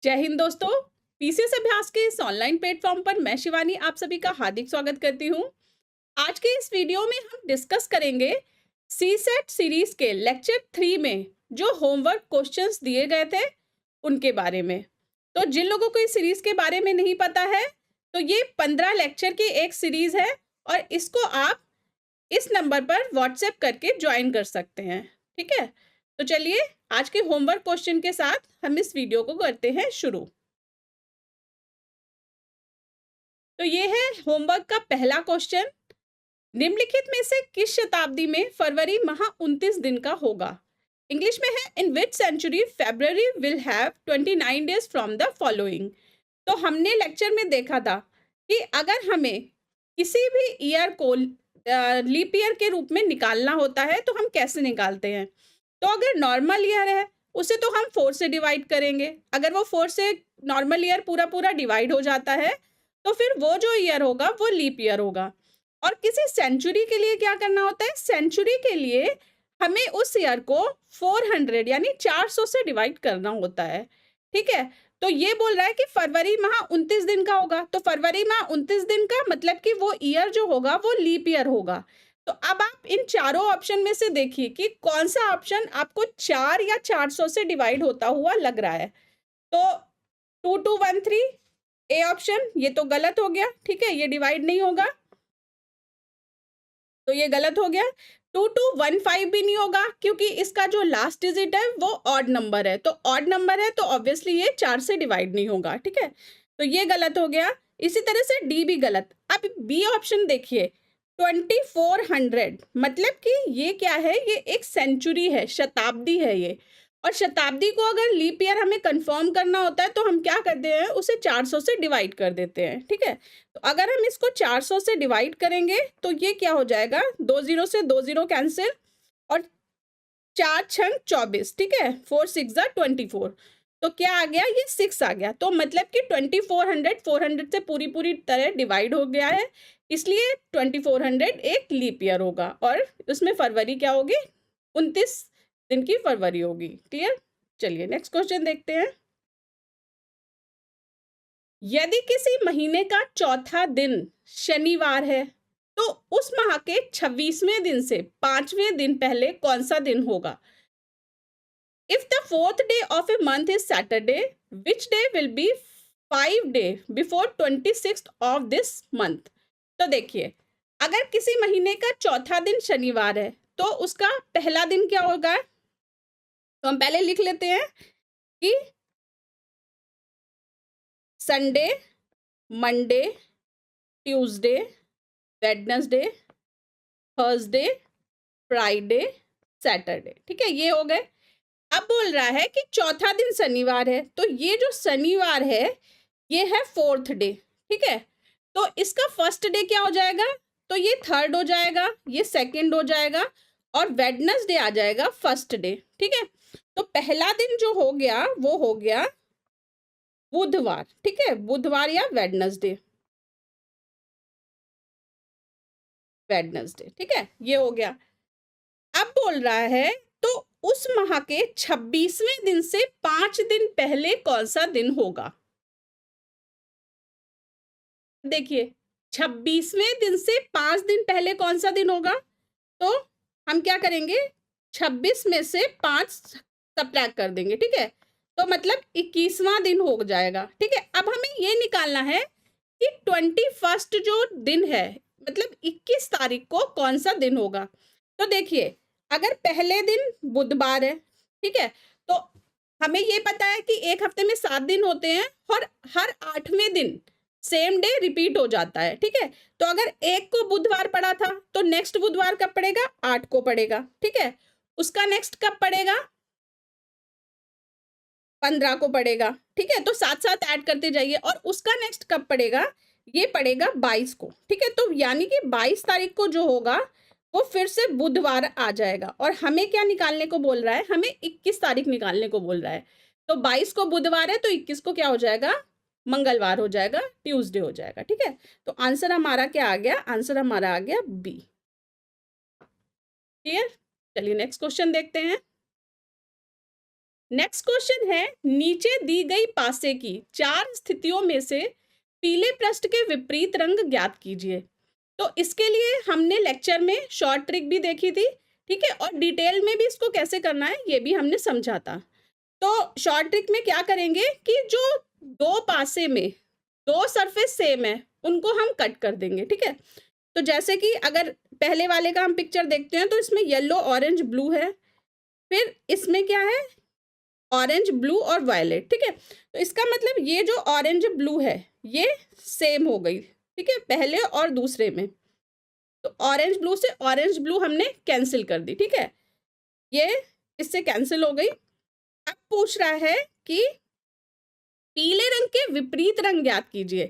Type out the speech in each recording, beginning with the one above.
जय हिंद दोस्तों। पीसीएस अभ्यास के इस ऑनलाइन प्लेटफॉर्म पर मैं शिवानी आप सभी का हार्दिक स्वागत करती हूँ। आज के इस वीडियो में हम डिस्कस करेंगे सीसेट सीरीज के लेक्चर 3 में जो होमवर्क क्वेश्चंस दिए गए थे उनके बारे में। तो जिन लोगों को इस सीरीज के बारे में नहीं पता है तो ये 15 लेक्चर की एक सीरीज है और इसको आप इस नंबर पर व्हाट्सएप करके ज्वाइन कर सकते हैं। ठीक है, तो चलिए आज के होमवर्क क्वेश्चन के साथ हम इस वीडियो को करते हैं शुरू। तो ये है होमवर्क का पहला क्वेश्चन। निम्नलिखित में से किस शताब्दी में फरवरी माह 29 दिन का होगा? इंग्लिश में है in which century February will have 29 days from the following. तो हमने लेक्चर में देखा था कि अगर हमें किसी भी ईयर को लीप ईयर के रूप में निकालना होता है तो हम कैसे निकालते हैं। तो अगर नॉर्मल ईयर है उसे तो हम 4 से डिवाइड करेंगे। अगर वो 4 से नॉर्मल ईयर पूरा पूरा डिवाइड हो जाता है तो फिर वो जो ईयर होगा वो लीप ईयर होगा। और किसी सेंचुरी के लिए क्या करना होता है, सेंचुरी के लिए हमें उस ईयर को 400 यानी 400 से डिवाइड करना होता है। ठीक है, तो ये बोल रहा है कि फरवरी माह 29 दिन का होगा, तो फरवरी माह 29 दिन का मतलब कि वो ईयर जो होगा वो लीप ईयर होगा। तो अब आप इन चारों ऑप्शन में से देखिए कि कौन सा ऑप्शन आपको 4 या 400 से डिवाइड होता हुआ लग रहा है। तो 2213 ए ऑप्शन, ये तो गलत हो गया। ठीक है, ये डिवाइड नहीं होगा तो ये गलत हो गया। 2215 भी नहीं होगा क्योंकि इसका जो लास्ट डिजिट है वो ऑड नंबर है, तो ऑड नंबर है तो ऑब्वियसली ये 4 से डिवाइड नहीं होगा। ठीक है, तो ये गलत हो गया। इसी तरह से डी भी गलत। अब बी ऑप्शन देखिए 2400, मतलब कि ये क्या है, ये एक सेंचुरी है, शताब्दी है ये। और शताब्दी को अगर लीप ईयर हमें कंफर्म करना होता है तो हम क्या करते हैं, उसे 400 से डिवाइड कर देते हैं। ठीक है, तो अगर हम इसको 400 से डिवाइड करेंगे तो ये क्या हो जाएगा, 2 जीरो से 2 जीरो कैंसिल और 4 छंग 24। ठीक है, 4 6 24, तो क्या आ गया, ये 6 आ गया। तो मतलब कि 2400 400 से पूरी पूरी तरह डिवाइड हो गया है, इसलिए 2400 एक लीप ईयर होगा और उसमें फरवरी क्या होगी, 29 दिन की फरवरी होगी। क्लियर। चलिए नेक्स्ट क्वेश्चन देखते हैं। यदि किसी महीने का चौथा दिन शनिवार है तो उस माह के 26वें दिन से 5वें दिन पहले कौन सा दिन होगा? If the fourth day of a month is Saturday, which day will be 5 day before 26th of this month? तो देखिए, अगर किसी महीने का चौथा दिन शनिवार है तो उसका पहला दिन क्या होगा, तो हम पहले लिख लेते हैं कि Sunday, Monday, Tuesday, Wednesday, Thursday, Friday, Saturday. ठीक है, ये हो गए। अब बोल रहा है कि चौथा दिन शनिवार है, तो ये जो शनिवार है ये है 4th डे। ठीक है, तो इसका फर्स्ट डे क्या हो जाएगा, तो ये 3rd हो जाएगा, ये 2nd हो जाएगा और वेडनेसडे आ जाएगा 1st डे। ठीक है, तो पहला दिन जो हो गया वो हो गया बुधवार। ठीक है, बुधवार या वेडनेसडे, वेडनेसडे। ठीक है, ये हो गया। अब बोल रहा है तो उस माह के 26वें दिन से 5 दिन पहले कौन सा दिन होगा? देखिए, 26वें दिन से 5 दिन पहले कौन सा दिन होगा, तो हम क्या करेंगे, 26 में से 5 सब्ट्रैक्ट कर देंगे। ठीक है, तो मतलब 21वां दिन हो जाएगा। ठीक है, अब हमें ये निकालना है कि 21st जो दिन है मतलब 21 तारीख को कौन सा दिन होगा। तो देखिए, अगर पहले दिन बुधवार है, ठीक है, तो हमें ये पता है कि एक हफ्ते में 7 दिन होते हैं और हर 8वें दिन सेम डे रिपीट हो जाता है। ठीक है, तो अगर एक को बुधवार पड़ा था तो नेक्स्ट बुधवार कब पड़ेगा, 8 को पड़ेगा। ठीक है, उसका नेक्स्ट कब पड़ेगा, 15 को पड़ेगा। ठीक है, तो साथ साथ ऐड करते जाइए और उसका नेक्स्ट कब पड़ेगा, ये पड़ेगा 22 को। ठीक है, तो यानी कि 22 तारीख को जो होगा वो फिर से बुधवार आ जाएगा और हमें क्या निकालने को बोल रहा है, हमें 21 तारीख निकालने को बोल रहा है। तो 22 को बुधवार है तो 21 को क्या हो जाएगा, मंगलवार हो जाएगा, ट्यूसडे हो जाएगा। ठीक है, तो आंसर हमारा क्या आ गया, आंसर हमारा आ गया बी। क्लियर। चलिए नेक्स्ट क्वेश्चन देखते हैं। नेक्स्ट क्वेश्चन है, नीचे दी गई पासे की 4 स्थितियों में से पीले पृष्ठ के विपरीत रंग ज्ञात कीजिए। तो इसके लिए हमने लेक्चर में शॉर्ट ट्रिक भी देखी थी, ठीक है, और डिटेल में भी इसको कैसे करना है ये भी हमने समझा था। तो शॉर्ट ट्रिक में क्या करेंगे कि जो 2 पासे में 2 सरफेस सेम है उनको हम कट कर देंगे, ठीक है। तो जैसे कि अगर पहले वाले का हम पिक्चर देखते हैं तो इसमें येलो ऑरेंज ब्लू है, फिर इसमें क्या है, ऑरेंज ब्लू और वायलेट, ठीक है। तो इसका मतलब ये जो ऑरेंज ब्लू है ये सेम हो गई, ठीक है, पहले और दूसरे में। तो ऑरेंज ब्लू से ऑरेंज ब्लू हमने कैंसिल कर दी, ठीक है, ये इससे कैंसिल हो गई। अब पूछ रहा है कि पीले रंग के विपरीत रंग ज्ञात कीजिए,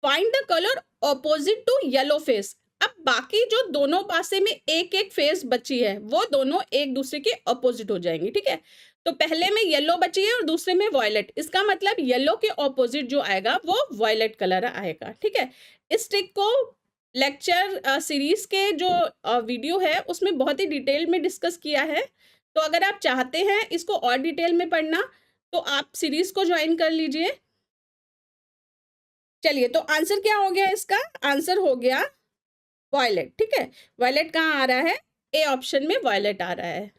find the colour opposite to yellow face. अब बाकी जो दोनों पासे में एक एक फेस बची है वो दोनों एक दूसरे के ऑपोजिट हो जाएंगी, ठीक है। तो पहले में येलो बची है और दूसरे में वॉयलेट, इसका मतलब येलो के ऑपोजिट जो आएगा वो वॉयलेट कलर आएगा, ठीक है। इस ट्रिक को लेक्चर सीरीज के जो वीडियो है उसमें बहुत ही डिटेल में डिस्कस किया है। तो अगर आप चाहते हैं इसको और डिटेल में पढ़ना तो आप सीरीज को ज्वाइन कर लीजिए। चलिए, तो आंसर क्या हो गया इसका, आंसर हो गया वॉयलेट, ठीक है। वॉयलेट कहाँ आ रहा है, ए ऑप्शन में वॉयलेट आ रहा है।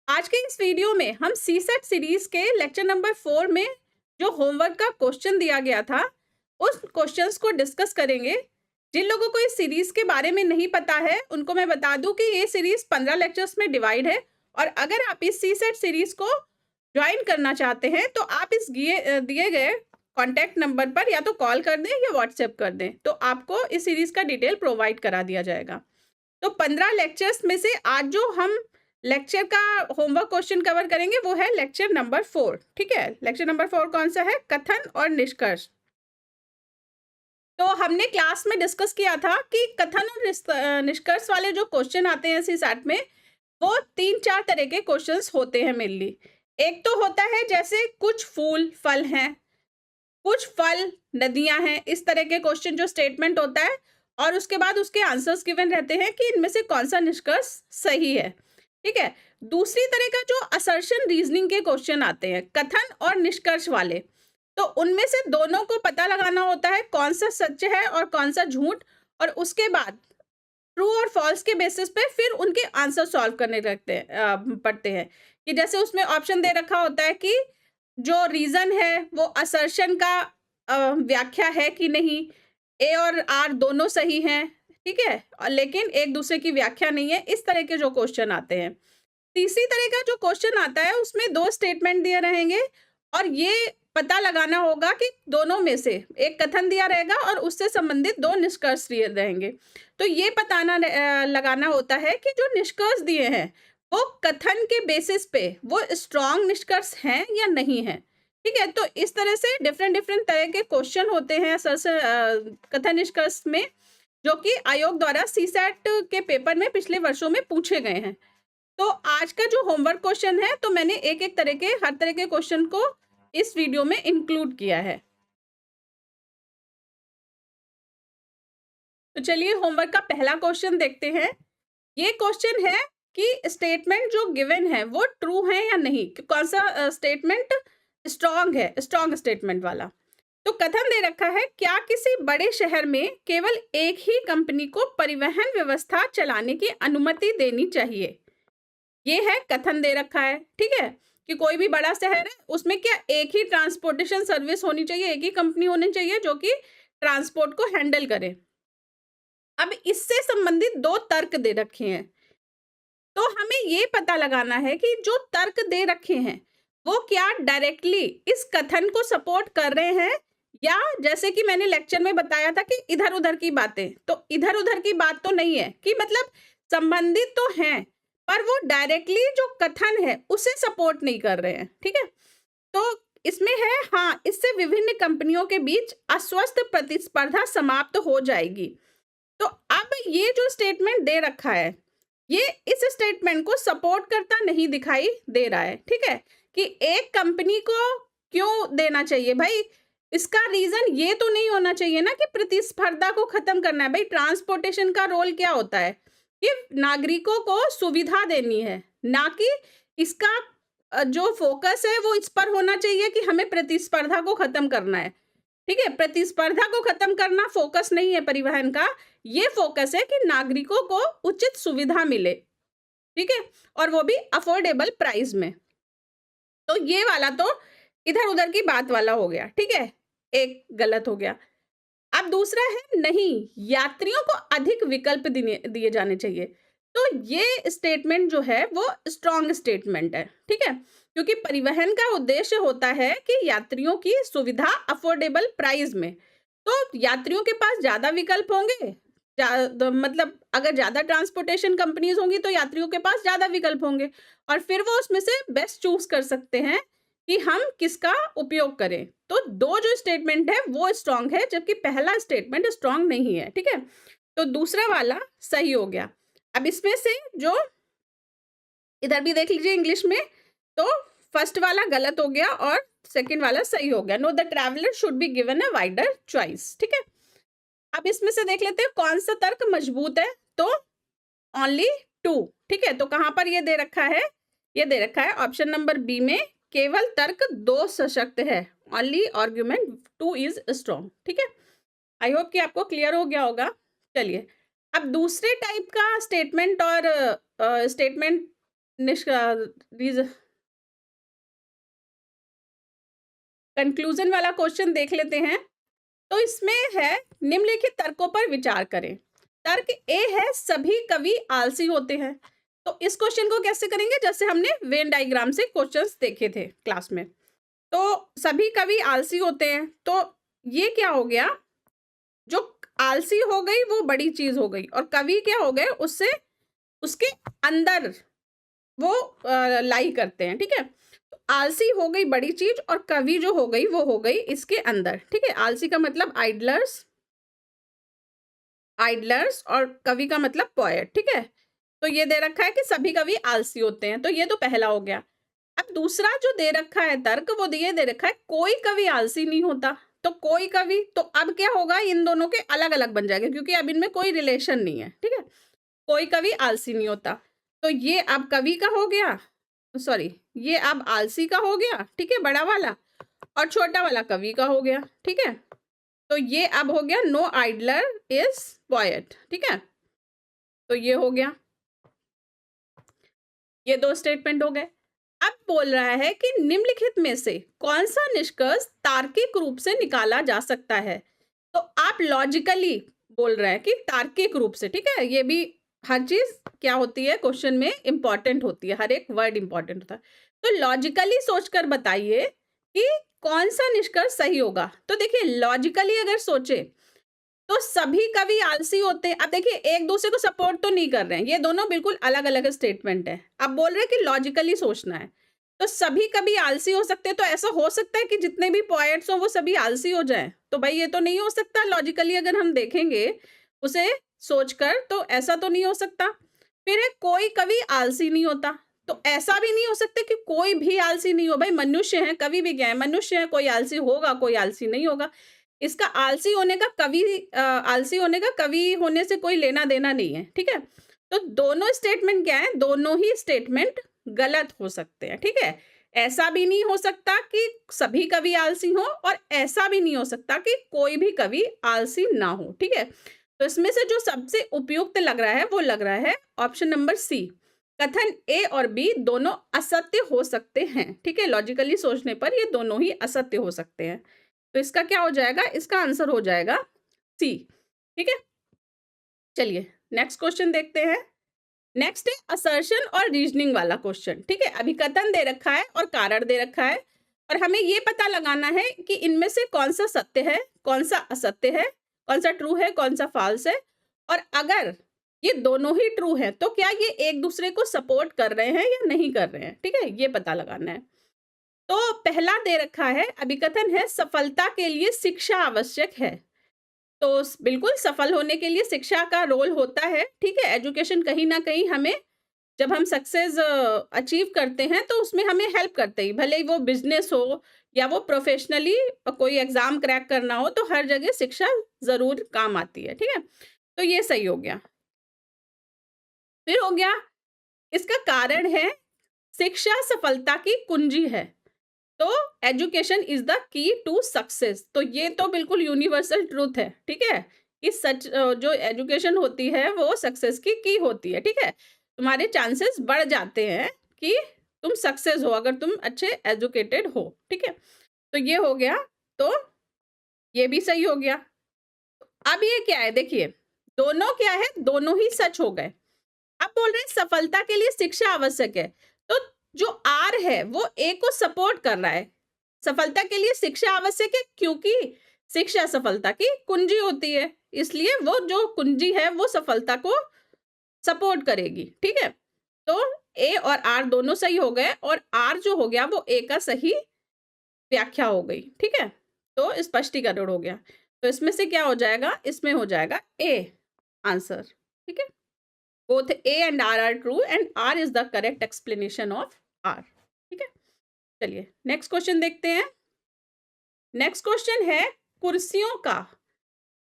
आज के इस वीडियो में हम सीसेट सीरीज के लेक्चर नंबर 4 में जो होमवर्क का क्वेश्चन दिया गया था उस क्वेश्चंस को डिस्कस करेंगे। जिन लोगों को इस सीरीज के बारे में नहीं पता है उनको मैं बता दूं कि ये सीरीज 15 लेक्चर्स में डिवाइड है, और अगर आप इस सीसेट सीरीज को ज्वाइन करना चाहते हैं तो आप इस दिए गए कॉन्टैक्ट नंबर पर या तो कॉल कर दें या व्हाट्सएप कर दें, तो आपको इस सीरीज का डिटेल प्रोवाइड करा दिया जाएगा। तो 15 लेक्चर्स में से आज जो हम लेक्चर का होमवर्क क्वेश्चन कवर करेंगे वो है लेक्चर नंबर 4, ठीक है। लेक्चर नंबर 4 कौन सा है, कथन और निष्कर्ष। तो हमने क्लास में डिस्कस किया था कि कथन और निष्कर्ष वाले जो क्वेश्चन आते हैं सीसैट में वो 3-4 तरह के क्वेश्चंस होते हैं मेनली। एक तो होता है जैसे कुछ फूल फल हैं, कुछ फल नदियां हैं, इस तरह के क्वेश्चन जो स्टेटमेंट होता है और उसके बाद उसके आंसर्स गिवन रहते हैं कि इनमें से कौन सा निष्कर्ष सही है, ठीक है। दूसरी तरह का जो असर्शन रीजनिंग के क्वेश्चन आते हैं कथन और निष्कर्ष वाले, तो उनमें से दोनों को पता लगाना होता है कौन सा सच है और कौन सा झूठ, और उसके बाद ट्रू और फॉल्स के बेसिस पे फिर उनके आंसर सॉल्व करने पड़ते हैं। कि जैसे उसमें ऑप्शन दे रखा होता है कि जो रीजन है वो असर्शन का व्याख्या है कि नहीं, ए और आर दोनों सही हैं, ठीक है, और लेकिन एक दूसरे की व्याख्या नहीं है, इस तरह के जो क्वेश्चन आते हैं। तीसरी तरह का जो क्वेश्चन आता है उसमें 2 स्टेटमेंट दिए रहेंगे और ये पता लगाना होगा कि दोनों में से एक कथन दिया रहेगा और उससे संबंधित 2 निष्कर्ष दिए रहेंगे। तो ये लगाना होता है कि जो निष्कर्ष दिए हैं वो कथन के बेसिस पे वो स्ट्रॉन्ग निष्कर्ष हैं या नहीं है, ठीक है। तो इस तरह से डिफरेंट तरह के क्वेश्चन होते हैं कथन निष्कर्ष में, जो कि आयोग द्वारा सीसैट के पेपर में पिछले वर्षों में पूछे गए हैं। तो आज का जो होमवर्क क्वेश्चन है तो मैंने एक तरह के हर तरह के क्वेश्चन को इस वीडियो में इंक्लूड किया है। तो चलिए होमवर्क का पहला क्वेश्चन देखते हैं। ये क्वेश्चन है कि स्टेटमेंट जो गिवन है वो ट्रू है या नहीं, कौन सा स्टेटमेंट स्ट्रॉन्ग है, स्ट्रॉन्ग स्टेटमेंट वाला। तो कथन दे रखा है, क्या किसी बड़े शहर में केवल एक ही कंपनी को परिवहन व्यवस्था चलाने की अनुमति देनी चाहिए, ये है कथन दे रखा है, ठीक है। कि कोई भी बड़ा शहर है उसमें क्या एक ही ट्रांसपोर्टेशन सर्विस होनी चाहिए, एक ही कंपनी होनी चाहिए जो कि ट्रांसपोर्ट को हैंडल करे। अब इससे संबंधित 2 तर्क दे रखे हैं, तो हमें ये पता लगाना है कि जो तर्क दे रखे हैं वो क्या डायरेक्टली इस कथन को सपोर्ट कर रहे हैं, या जैसे कि मैंने लेक्चर में बताया था कि इधर उधर की बातें, तो इधर उधर की बात तो नहीं है, कि मतलब संबंधित तो हैं पर वो डायरेक्टली जो कथन है उसे सपोर्ट नहीं कर रहे हैं, ठीक है। तो इसमें है हाँ, इससे विभिन्न कंपनियों के बीच अस्वस्थ प्रतिस्पर्धा समाप्त हो जाएगी। तो अब ये जो स्टेटमेंट दे रखा है ये इस स्टेटमेंट को सपोर्ट करता नहीं दिखाई दे रहा है, ठीक है। कि एक कंपनी को क्यों देना चाहिए भाई, इसका रीजन ये तो नहीं होना चाहिए ना कि प्रतिस्पर्धा को खत्म करना है। भाई ट्रांसपोर्टेशन का रोल क्या होता है कि नागरिकों को सुविधा देनी है, ना कि इसका जो फोकस है वो इस पर होना चाहिए कि हमें प्रतिस्पर्धा को खत्म करना है। ठीक है, प्रतिस्पर्धा को खत्म करना फोकस नहीं है परिवहन का, ये फोकस है कि नागरिकों को उचित सुविधा मिले। ठीक है, और वो भी अफोर्डेबल प्राइस में। तो ये वाला तो इधर उधर की बात वाला हो गया। ठीक है, एक गलत हो गया। अब दूसरा है, नहीं, यात्रियों को अधिक विकल्प दिए जाने चाहिए। तो ये स्टेटमेंट जो है वो स्ट्रॉन्ग स्टेटमेंट है। ठीक है, क्योंकि परिवहन का उद्देश्य होता है कि यात्रियों की सुविधा अफोर्डेबल प्राइस में। तो यात्रियों के पास ज्यादा विकल्प होंगे, मतलब अगर ज्यादा ट्रांसपोर्टेशन कंपनीज होंगी तो यात्रियों के पास ज्यादा विकल्प होंगे, और फिर वो उसमें से बेस्ट चूज कर सकते हैं कि हम किसका उपयोग करें। तो दो जो स्टेटमेंट है वो स्ट्रांग है, जबकि पहला स्टेटमेंट स्ट्रांग नहीं है। ठीक है, तो दूसरा वाला सही हो गया। अब इसमें से जो इधर भी देख लीजिए इंग्लिश में, तो फर्स्ट वाला गलत हो गया और सेकंड वाला सही हो गया। No, the traveller should be given a wider choice. ठीक है, अब इसमें से देख लेते हैं कौन सा तर्क मजबूत है। तो ओनली 2। ठीक है, तो कहां पर ये दे रखा है, ये दे रखा है ऑप्शन नंबर बी में, केवल तर्क 2 सशक्त है, ओनली आर्ग्यूमेंट 2 इज स्ट्रॉन्ग। ठीक है, आई होप कि आपको क्लियर हो गया होगा। चलिए, अब दूसरे टाइप का स्टेटमेंट और स्टेटमेंट कंक्लूजन वाला क्वेश्चन देख लेते हैं। तो इसमें है, निम्नलिखित तर्कों पर विचार करें। तर्क ए है, सभी कवि आलसी होते हैं। तो इस क्वेश्चन को कैसे करेंगे, जैसे हमने वेन डायग्राम से क्वेश्चंस देखे थे क्लास में। तो सभी कवि आलसी होते हैं, तो ये क्या हो गया, जो आलसी हो गई वो बड़ी चीज हो गई, और कवि क्या हो गए, उससे उसके अंदर वो लाई करते हैं। ठीक है, तो आलसी हो गई बड़ी चीज, और कवि जो हो गई वो हो गई इसके अंदर। ठीक है, आलसी का मतलब आइडलर्स, आइडलर्स, और कवि का मतलब पोएट। ठीक है, तो ये दे रखा है कि सभी कवि आलसी होते हैं, तो ये तो पहला हो गया। अब दूसरा जो दे रखा है तर्क, वो ये दे रखा है कोई कवि आलसी नहीं होता। तो कोई कवि, तो अब क्या होगा, इन दोनों के अलग अलग बन जाएंगे, क्योंकि अब इनमें कोई रिलेशन नहीं है। ठीक है, कोई कवि आलसी नहीं होता, तो ये अब कवि का हो गया, सॉरी, ये अब आलसी का हो गया। ठीक है, बड़ा वाला, और छोटा वाला कवि का हो गया। ठीक है, तो ये अब हो गया, नो आइडलर इज पोएट। ठीक है, तो ये हो गया, ये 2 स्टेटमेंट हो गए। अब बोल रहा है कि निम्नलिखित में से कौन सा निष्कर्ष तार्किक रूप से निकाला जा सकता है। तो आप लॉजिकली बोल रहे हैं कि तार्किक रूप से। ठीक है, ये भी हर चीज क्या होती है क्वेश्चन में इंपॉर्टेंट होती है, हर एक वर्ड इंपॉर्टेंट होता है। तो लॉजिकली सोचकर बताइए कि कौन सा निष्कर्ष सही होगा। तो देखिए, लॉजिकली अगर सोचे तो सभी कवि आलसी होते हैं। अब देखिए, एक दूसरे को सपोर्ट तो नहीं कर रहे हैं, ये दोनों बिल्कुल अलग अलग स्टेटमेंट है। अब बोल रहे हैं कि लॉजिकली सोचना है, तो सभी कवि आलसी हो सकते हैं। तो ऐसा हो सकता है कि जितने भी पोएट्स हो वो सभी आलसी हो जाएं? तो भाई ये तो नहीं हो सकता। लॉजिकली अगर हम देखेंगे उसे सोचकर, तो ऐसा तो नहीं हो सकता। फिर है, कोई कवि आलसी नहीं होता। तो ऐसा भी नहीं हो सकता कि कोई भी आलसी नहीं हो। भाई मनुष्य है, कवि भी क्या है, मनुष्य है, कोई आलसी होगा, कोई आलसी नहीं होगा। इसका आलसी होने का आलसी होने का कवि होने से कोई लेना देना नहीं है। ठीक है, तो दोनों स्टेटमेंट क्या है, दोनों ही स्टेटमेंट गलत हो सकते हैं। ठीक है, ऐसा भी नहीं हो सकता कि सभी कवि आलसी हो, और ऐसा भी नहीं हो सकता कि कोई भी कवि आलसी ना हो। ठीक है, तो इसमें से जो सबसे उपयुक्त लग रहा है वो लग रहा है ऑप्शन नंबर सी, कथन ए और बी दोनों असत्य हो सकते हैं। ठीक है, लॉजिकली सोचने पर ये दोनों ही असत्य हो सकते हैं। तो इसका क्या हो जाएगा, इसका आंसर हो जाएगा सी। ठीक है, चलिए नेक्स्ट क्वेश्चन देखते हैं। नेक्स्ट है असर्शन और रीजनिंग वाला क्वेश्चन। ठीक है, अभी कथन दे रखा है और कारण दे रखा है, और हमें ये पता लगाना है कि इनमें से कौन सा सत्य है, कौन सा असत्य है, कौन सा ट्रू है, कौन सा फॉल्स है। और अगर ये दोनों ही ट्रू है तो क्या ये एक दूसरे को सपोर्ट कर रहे हैं या नहीं कर रहे हैं। ठीक है, ये पता लगाना है। तो पहला दे रखा है, अभिकथन है, सफलता के लिए शिक्षा आवश्यक है। तो बिल्कुल सफल होने के लिए शिक्षा का रोल होता है। ठीक है, एजुकेशन कहीं ना कहीं हमें, जब हम सक्सेस अचीव करते हैं तो उसमें हमें हेल्प करते ही, भले ही वो बिजनेस हो या वो प्रोफेशनली कोई एग्जाम क्रैक करना हो, तो हर जगह शिक्षा जरूर काम आती है। ठीक है, तो ये सही हो गया। फिर हो गया, इसका कारण है शिक्षा सफलता की कुंजी है। तो education is the key to success. तो ये तो बिल्कुल यूनिवर्सल ट्रूथ है, ठीक है, कि सच जो एजुकेशन होती है वो सक्सेस की होती है, ठीक है। तुम्हारे चांसेस बढ़ जाते हैं कि तुम सक्सेस हो अगर तुम अच्छे एजुकेटेड हो, ठीक है। तो ये हो गया, तो ये भी सही हो गया। अब ये क्या है, देखिए दोनों क्या है, दोनों ही सच हो गए। अब बोल रहे हैं सफलता के लिए शिक्षा आवश्यक है, तो जो आर है वो ए को सपोर्ट कर रहा है। सफलता के लिए शिक्षा आवश्यक है क्योंकि शिक्षा सफलता की कुंजी होती है, इसलिए वो जो कुंजी है वो सफलता को सपोर्ट करेगी, ठीक है। तो ए और आर दोनों सही हो गए और आर जो हो गया वो ए का सही व्याख्या हो गई, ठीक है। तो स्पष्टीकरण हो गया। तो इसमें से क्या हो जाएगा, इसमें हो जाएगा ए आंसर, ठीक है। Both A and R are true and R is the correct explanation of R, ठीक है। चलिए नेक्स्ट क्वेश्चन देखते हैं। नेक्स्ट क्वेश्चन है कुर्सियों का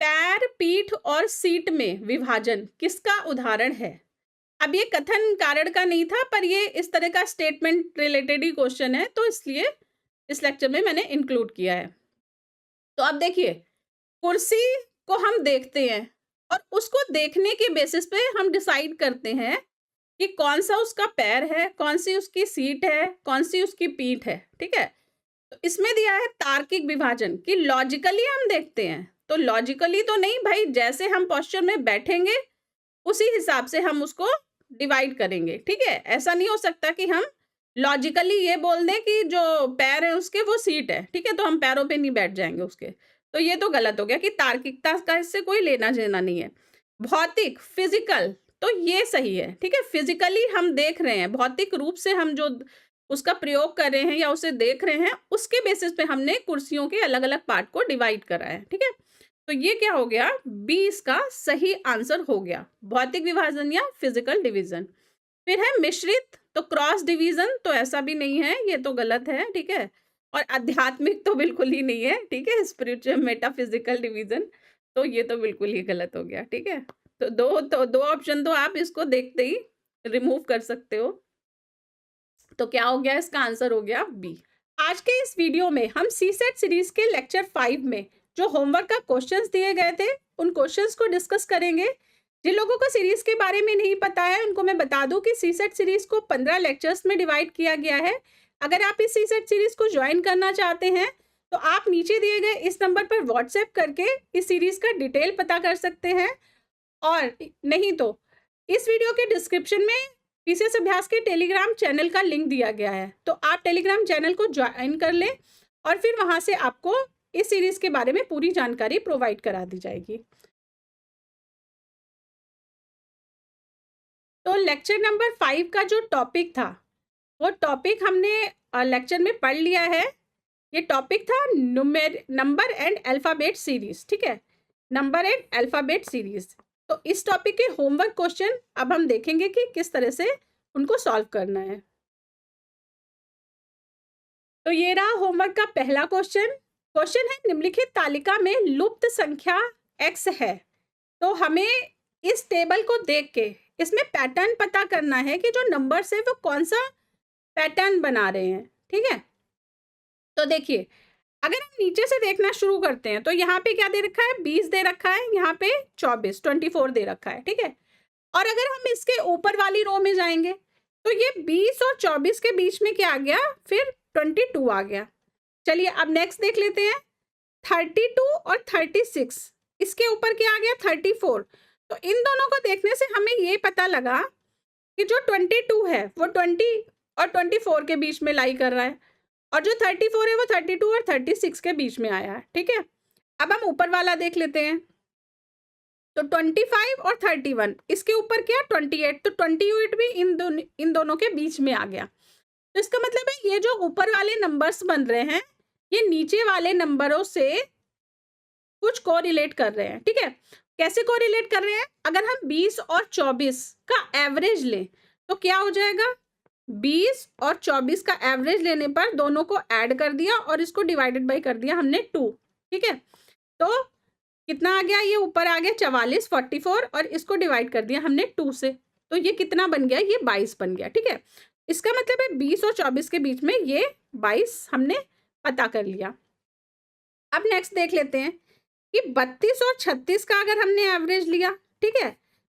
पैर, पीठ और सीट में विभाजन किसका उदाहरण है। अब ये कथन कारण का नहीं था, पर ये इस तरह का स्टेटमेंट रिलेटेड ही क्वेश्चन है, तो इसलिए इस लेक्चर में मैंने इंक्लूड किया है। तो अब देखिए, कुर्सी को हम देखते हैं और उसको देखने के बेसिस पे हम डिसाइड करते हैं कि कौन सा उसका पैर है, कौन सी उसकी सीट है, कौन सी उसकी पीठ है, ठीक है। तो इसमें दिया है तार्किक विभाजन कि लॉजिकली हम देखते हैं, तो लॉजिकली तो नहीं भाई, जैसे हम पोस्चर में बैठेंगे उसी हिसाब से हम उसको डिवाइड करेंगे, ठीक है। ऐसा नहीं हो सकता कि हम लॉजिकली ये बोल दें कि जो पैर है उसके वो सीट है, ठीक है, तो हम पैरों पे नहीं बैठ जाएंगे उसके। तो ये तो गलत हो गया कि तार्किकता का इससे कोई लेना देना नहीं है। भौतिक, फिजिकल, तो ये सही है, ठीक है। फिजिकली हम देख रहे हैं, भौतिक रूप से हम जो उसका प्रयोग कर रहे हैं या उसे देख रहे हैं, उसके बेसिस पे हमने कुर्सियों के अलग अलग पार्ट को डिवाइड करा है, ठीक है। तो ये क्या हो गया, बी इसका सही आंसर हो गया, भौतिक विभाजन या फिजिकल डिवीजन। फिर है मिश्रित, तो क्रॉस डिवीजन, तो ऐसा भी नहीं है, ये तो गलत है, ठीक है। और आध्यात्मिक तो बिल्कुल ही नहीं है, ठीक है, स्पिरिचुअल मेटाफिजिकल डिवीजन, तो ये तो बिल्कुल ही गलत हो गया, ठीक है। तो दो ऑप्शन तो आप इसको देखते ही रिमूव कर सकते हो। तो क्या हो गया, इसका आंसर हो गया बी। आज के इस वीडियो में हम सीसेट सीरीज के लेक्चर 5 में जो होमवर्क का क्वेश्चंस दिए गए थे उन क्वेश्चंस को डिस्कस करेंगे। जिन लोगों को सीरीज के बारे में नहीं पता है उनको मैं बता दूं कि सीसेट सीरीज को 15 लेक्चर्स में डिवाइड किया गया है। अगर आप इस सीसेट सीरीज को ज्वाइन करना चाहते हैं तो आप नीचे दिए गए इस नंबर पर व्हाट्सएप करके इस सीरीज का डिटेल पता कर सकते हैं, और नहीं तो इस वीडियो के डिस्क्रिप्शन में पीसीएस अभ्यास के टेलीग्राम चैनल का लिंक दिया गया है, तो आप टेलीग्राम चैनल को ज्वाइन कर लें और फिर वहां से आपको इस सीरीज के बारे में पूरी जानकारी प्रोवाइड करा दी जाएगी। तो लेक्चर नंबर 5 का जो टॉपिक था वो टॉपिक हमने लेक्चर में पढ़ लिया है। ये टॉपिक था नंबर एंड अल्फाबेट सीरीज, ठीक है, नंबर एंड अल्फाबेट सीरीज। तो इस टॉपिक के होमवर्क क्वेश्चन अब हम देखेंगे कि किस तरह से उनको सॉल्व करना है। तो ये रहा होमवर्क का पहला क्वेश्चन। क्वेश्चन है निम्नलिखित तालिका में लुप्त संख्या x है, तो हमें इस टेबल को देख के इसमें पैटर्न पता करना है कि जो नंबर्स है वो कौन सा पैटर्न बना रहे हैं, ठीक है। तो देखिए, अगर हम नीचे से देखना शुरू करते हैं तो यहाँ पे क्या दे रखा है, 20 दे रखा है, यहाँ पे 24 दे रखा है, ठीक है। और अगर हम इसके ऊपर वाली रो में जाएंगे तो ये 20 और 24 के बीच में क्या आ गया, फिर 22 आ गया। चलिए अब नेक्स्ट देख लेते हैं, 32 और 36, इसके ऊपर क्या आ गया, 34। तो इन दोनों को देखने से हमें ये पता लगा कि जो 22 है वो 20 और 24 के बीच में लाई कर रहा है, और जो 34 है वो 32 और 36 के बीच में आया है, ठीक है। अब हम ऊपर वाला देख लेते हैं, तो 25 और 31, इसके ऊपर क्या 28, तो 28 भी इन दोनों के बीच में आ गया। तो इसका मतलब है ये जो ऊपर वाले नंबर्स बन रहे हैं ये नीचे वाले नंबरों से कुछ कोरिलेट कर रहे हैं, ठीक है। कैसे कोरिलेट कर रहे हैं, अगर हम 20 और 24 का एवरेज लें तो क्या हो जाएगा, 20 और 24 का एवरेज लेने पर दोनों को ऐड कर दिया और इसको डिवाइडेड बाय कर दिया हमने 2, ठीक है। तो कितना आ गया, ये ऊपर आ गया 44, 44 और इसको डिवाइड कर दिया हमने 2 से, तो ये कितना बन गया, ये 22 बन गया, ठीक है। इसका मतलब है 20 और 24 के बीच में ये 22 हमने पता कर लिया। अब नेक्स्ट देख लेते हैं कि 32 और 36 का अगर हमने एवरेज लिया, ठीक है,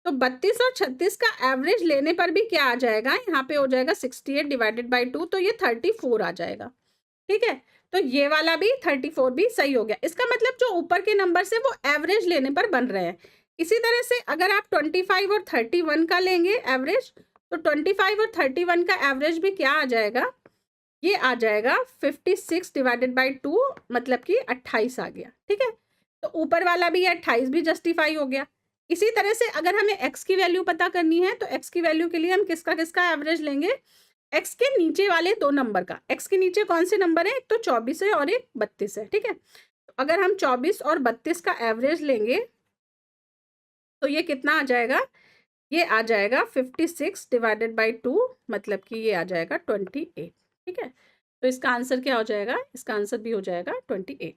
तो 32 और 36 का एवरेज लेने पर भी क्या आ जाएगा, यहाँ पे हो जाएगा 68 डिवाइडेड बाई 2, तो ये 34 आ जाएगा, ठीक है। तो ये वाला भी 34 भी सही हो गया। इसका मतलब जो ऊपर के नंबर से वो एवरेज लेने पर बन रहे हैं। इसी तरह से अगर आप 25 और 31 का लेंगे एवरेज, तो 25 और 31 का एवरेज भी क्या आ जाएगा, ये आ जाएगा 56 डिवाइडेड बाई 2, मतलब कि 28 आ गया, ठीक है। तो ऊपर वाला भी 28 भी जस्टिफाई हो गया। इसी तरह से अगर हमें x की वैल्यू पता करनी है, तो x की वैल्यू के लिए हम किसका किसका एवरेज लेंगे, x के नीचे वाले दो नंबर का। x के नीचे कौन से नंबर है, एक तो 24 है और एक 32 है, ठीक है। तो अगर हम 24 और 32 का एवरेज लेंगे तो ये कितना आ जाएगा, ये आ जाएगा 56 डिवाइडेड बाई 2, मतलब कि ये आ जाएगा 28, ठीक है। तो इसका आंसर क्या हो जाएगा, इसका आंसर भी हो जाएगा 28,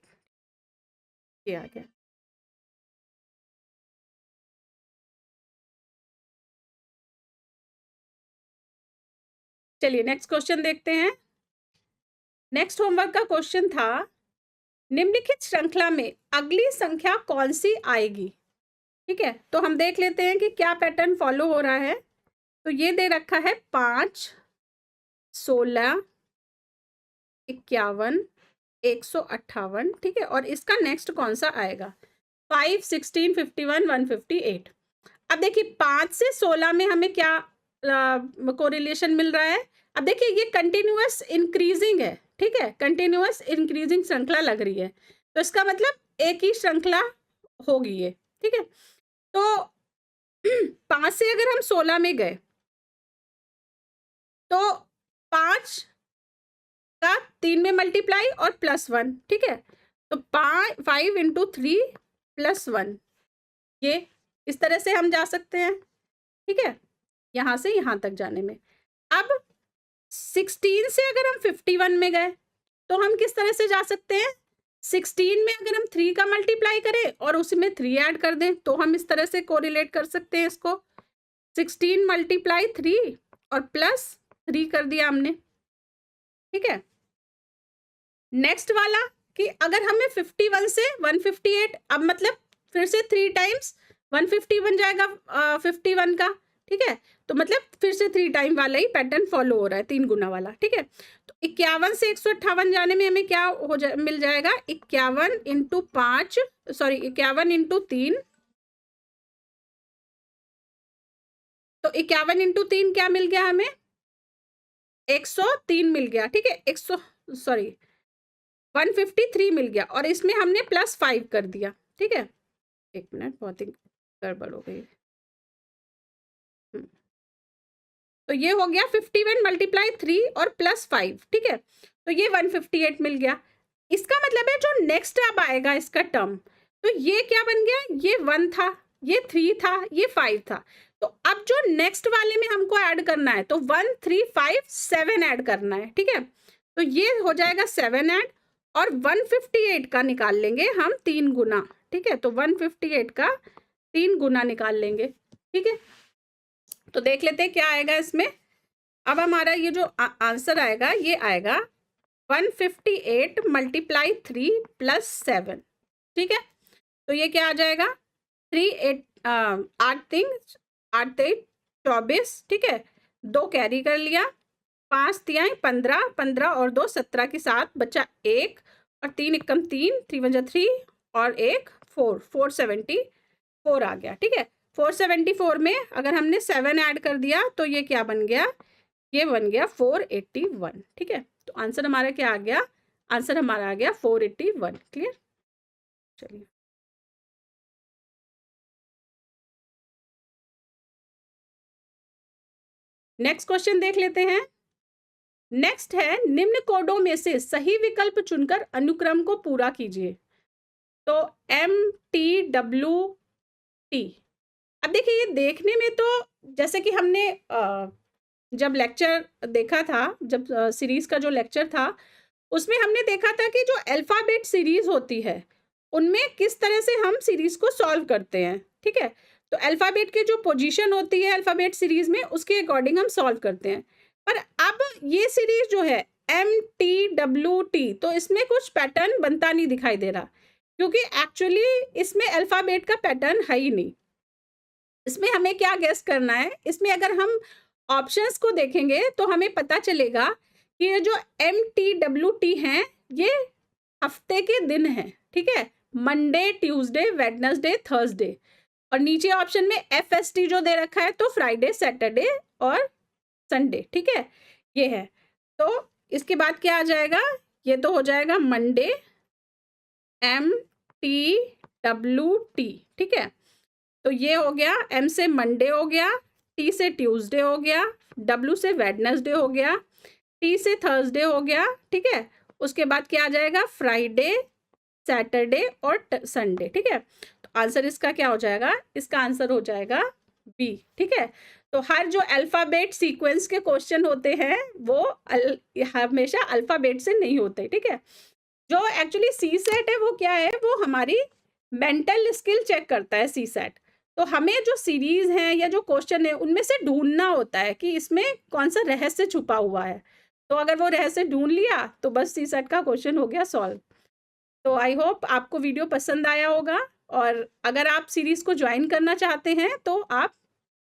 ये आ गया। चलिए नेक्स्ट क्वेश्चन देखते हैं। नेक्स्ट होमवर्क का क्वेश्चन था, निम्नलिखित श्रृंखला में अगली संख्या कौन सी आएगी, ठीक है। तो हम देख लेते हैं कि क्या पैटर्न फॉलो हो रहा है। तो ये दे रखा है 5, 16, 51, 158, ठीक है। और इसका नेक्स्ट कौन सा आएगा, 5, 16, 51, 158। अब देखिए 5 से 16 में हमें क्या कोरिलेशन मिल रहा है। अब देखिए ये कंटिन्यूअस इंक्रीजिंग है, ठीक है, कंटिन्यूअस इंक्रीजिंग श्रृंखला लग रही है। तो इसका मतलब एक ही श्रृंखला होगी ये, ठीक है। तो 5 से अगर हम 16 में गए तो 5 का 3 में मल्टीप्लाई और +1, ठीक है। तो 5 इंटू 3 +1, ये इस तरह से हम जा सकते हैं, ठीक है, यहां से यहां तक जाने में। अब 16 से अगर हम 51 में गए तो हम किस तरह से जा सकते हैं, 16 में अगर हम 3 का मल्टीप्लाई करें और उसमें 3 ऐड कर दें तो हम इस तरह से कोरिलेट कर सकते हैं इसको। 16 मल्टीप्लाई 3 और +3 कर दिया हमने, ठीक है। नेक्स्ट वाला कि अगर हमें 51 से 158, अब मतलब फिर से 3 टाइम्स 150 बन जाएगा 51 का, ठीक है। तो मतलब फिर से 3 टाइम वाला ही पैटर्न फॉलो हो रहा है, 3 गुना वाला, ठीक है। तो 51 से 158 जाने में हमें क्या मिल जाएगा, 51 इंटू 5, सॉरी 51 इंटू 3, तो 51 इंटू 3 क्या मिल गया हमें, 103 मिल गया, ठीक है। 153 मिल गया और इसमें हमने +5 कर दिया, ठीक है। एक मिनट, बहुत ही गड़बड़ हो गई। तो ये हो गया 51 मल्टीप्लाई 3 और +5, ठीक है। तो ये 158 मिल गया। इसका मतलब है जो नेक्स्ट अब आएगा इसका टर्म, तो ये क्या बन गया, ये 1 था, ये 3 था, ये 5 था। तो अब जो नेक्स्ट वाले में हमको ऐड करना है तो 1, 3, 5, 7 ऐड करना है, ठीक है। तो ये हो जाएगा 7 ऐड और 158 का निकाल लेंगे हम 3 गुना, ठीक है। तो 158 का 3 गुना निकाल लेंगे, ठीक है। तो देख लेते हैं क्या आएगा इसमें। अब हमारा ये जो आंसर आएगा ये आएगा 158 मल्टीप्लाई 3 +7, ठीक है। तो ये क्या आ जाएगा 8 3 24, ठीक है। 2 कैरी कर लिया, 5 3 15, 15 और 2 17 के साथ बचा 1 और 3 एकम 3, 3 × 3 और 1 4, 474 आ गया, ठीक है। 474 में अगर हमने 7 ऐड कर दिया तो ये क्या बन गया, ये बन गया 481, ठीक है। तो आंसर हमारा क्या आ गया, आंसर हमारा आ गया 481, क्लियर। चलिए नेक्स्ट क्वेश्चन देख लेते हैं। नेक्स्ट है, निम्न कोडों में से सही विकल्प चुनकर अनुक्रम को पूरा कीजिए। तो MTWT। अब देखिए ये देखने में तो जैसे कि हमने जब लेक्चर देखा था, जब सीरीज का जो लेक्चर था उसमें हमने देखा था कि जो अल्फाबेट सीरीज होती है उनमें किस तरह से हम सीरीज को सॉल्व करते हैं, ठीक है। तो अल्फाबेट की जो पोजीशन होती है अल्फाबेट सीरीज में उसके अकॉर्डिंग हम सॉल्व करते हैं। पर अब ये सीरीज जो है MTWT, तो इसमें कुछ पैटर्न बनता नहीं दिखाई दे रहा, क्योंकि एक्चुअली इसमें अल्फाबेट का पैटर्न है ही नहीं। इसमें हमें क्या गेस करना है, इसमें अगर हम ऑप्शंस को देखेंगे तो हमें पता चलेगा कि ये जो MTWT हैं ये हफ्ते के दिन हैं, ठीक है, मंडे, ट्यूसडे, वेडनेसडे, थर्सडे, और नीचे ऑप्शन में FST जो दे रखा है तो फ्राइडे, सैटरडे और संडे, ठीक है, ये है। तो इसके बाद क्या आ जाएगा, ये तो हो जाएगा मंडे, MTWT, ठीक है, तो ये हो गया, M से मंडे हो गया, T से ट्यूसडे हो गया, W से वेडनेसडे हो गया, T से थर्सडे हो गया, ठीक है, उसके बाद क्या आ जाएगा, फ्राइडे, सैटरडे और संडे, ठीक है। तो आंसर इसका क्या हो जाएगा, इसका आंसर हो जाएगा बी, ठीक है। तो हर जो अल्फाबेट सीक्वेंस के क्वेश्चन होते हैं वो हमेशा अल्फाबेट से नहीं होते, ठीक है। जो एक्चुअली सी सेट है वो क्या है, वो हमारी मेंटल स्किल चेक करता है सी सेट। तो हमें जो सीरीज है या जो क्वेश्चन है उनमें से ढूंढना होता है कि इसमें कौन सा रहस्य छुपा हुआ है। तो अगर वो रहस्य ढूंढ लिया तो बस सी सेट का क्वेश्चन हो गया सॉल्व। तो आई होप आपको वीडियो पसंद आया होगा, और अगर आप सीरीज को ज्वाइन करना चाहते हैं तो आप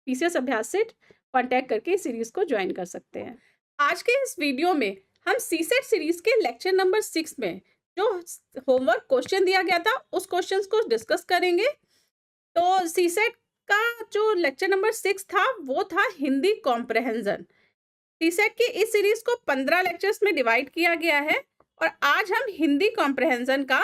पीसीएस अभ्यास से कांटेक्ट करके इस सीरीज को ज्वाइन कर सकते हैं। आज के इस वीडियो में हम सीसेट सीरीज के लेक्चर नंबर 6 में जो होमवर्क क्वेश्चन दिया गया था उस क्वेश्चंस को डिस्कस करेंगे। तो सीसेट का जो लेक्चर नंबर 6 था वो था हिंदी कॉम्प्रहेंजन। सीसेट की इस सीरीज को 15 लेक्चर्स में डिवाइड किया गया है, और आज हम हिंदी कॉम्प्रहेंजन का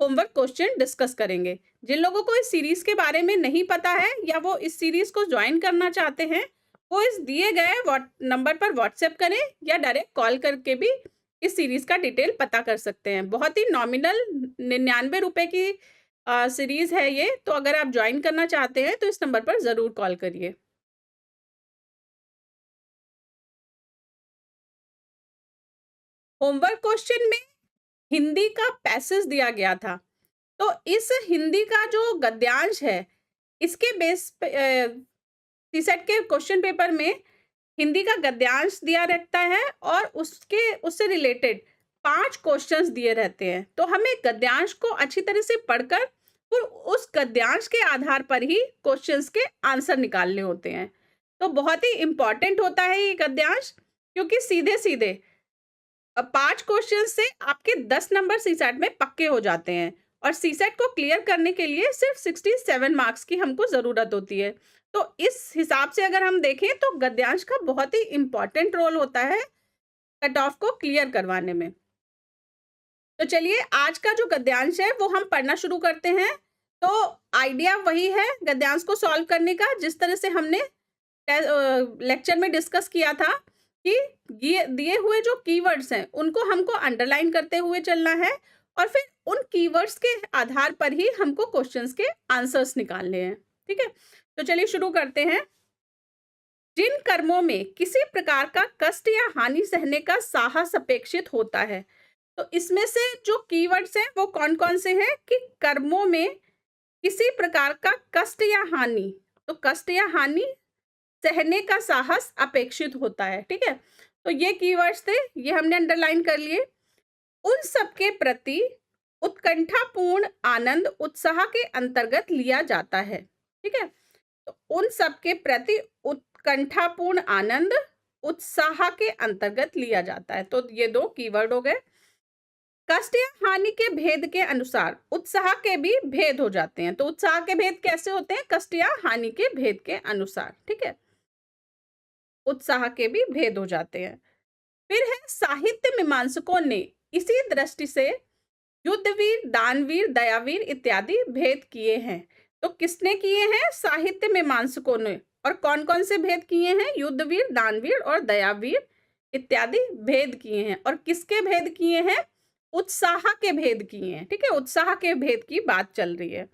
होमवर्क क्वेश्चन डिस्कस करेंगे। जिन लोगों को इस सीरीज के बारे में नहीं पता है या वो इस सीरीज को ज्वाइन करना चाहते हैं, वो इस दिए गए नंबर पर व्हाट्सएप करें या डायरेक्ट कॉल करके भी इस सीरीज का डिटेल पता कर सकते हैं। बहुत ही नॉमिनल 99 रुपए की सीरीज है ये, तो अगर आप ज्वाइन करना चाहते हैं तो इस नंबर पर जरूर कॉल करिए। होमवर्क क्वेश्चन में हिंदी का पैसेज दिया गया था, तो इस हिंदी का जो गद्यांश है इसके बेस पे सीसेट के क्वेश्चन पेपर में हिंदी का गद्यांश दिया रहता है और उससे रिलेटेड 5 क्वेश्चंस दिए रहते हैं। तो हमें गद्यांश को अच्छी तरह से पढ़कर और उस गद्यांश के आधार पर ही क्वेश्चंस के आंसर निकालने होते हैं। तो बहुत ही इंपॉर्टेंट होता है ये गद्यांश, क्योंकि सीधे सीधे 5 क्वेश्चन से आपके 10 नंबर सीसेट में पक्के हो जाते हैं, और सीसेट को क्लियर करने के लिए सिर्फ 67 मार्क्स की हमको जरूरत होती है। तो इस हिसाब से अगर हम देखें तो गद्यांश का बहुत ही इंपॉर्टेंट रोल होता है कट ऑफ को क्लियर करवाने में। तो चलिए आज का जो गद्यांश है वो हम पढ़ना शुरू करते हैं। तो आइडिया वही है गद्यांश को सॉल्व करने का जिस तरह से हमने लेक्चर में डिस्कस किया था कि ये दिए हुए जो कीवर्ड्स हैं उनको हमको अंडरलाइन करते हुए चलना है, और फिर उन कीवर्ड्स के आधार पर ही हमको क्वेश्चंस के आंसर्स निकालने हैं, ठीक है। तो चलिए शुरू करते हैं। जिन कर्मों में किसी प्रकार का कष्ट या हानि सहने का साहस अपेक्षित होता है, तो इसमें से जो कीवर्ड्स हैं वो कौन कौन से हैं कि कर्मों में किसी प्रकार का कष्ट या हानि, तो कष्ट या हानि सहने का साहस अपेक्षित होता है, ठीक है। तो ये कीवर्ड्स थे, ये हमने अंडरलाइन कर लिए। उन सब के प्रति उत्कंठापूर्ण आनंद उत्साह के अंतर्गत लिया जाता है, ठीक है। तो उन सब के प्रति उत्कंठापूर्ण आनंद उत्साह के अंतर्गत लिया जाता है। तो ये 2 कीवर्ड हो गए। कष्ट या हानि के भेद के अनुसार उत्साह के भी भेद हो जाते हैं। तो उत्साह के भेद कैसे होते हैं, कष्ट या हानि के भेद के अनुसार, ठीक है, उत्साह के भी भेद हो जाते हैं। फिर है साहित्य मीमांसकों ने इसी दृष्टि से युद्धवीर, दानवीर, दयावीर इत्यादि भेद किए हैं। तो किसने किए हैं, साहित्य मीमांसकों ने। और कौन कौन से भेद किए हैं, युद्धवीर, दानवीर और दयावीर इत्यादि भेद किए हैं। और किसके भेद किए हैं, उत्साह के भेद किए हैं, ठीक है, उत्साह के भेद की बात चल रही है।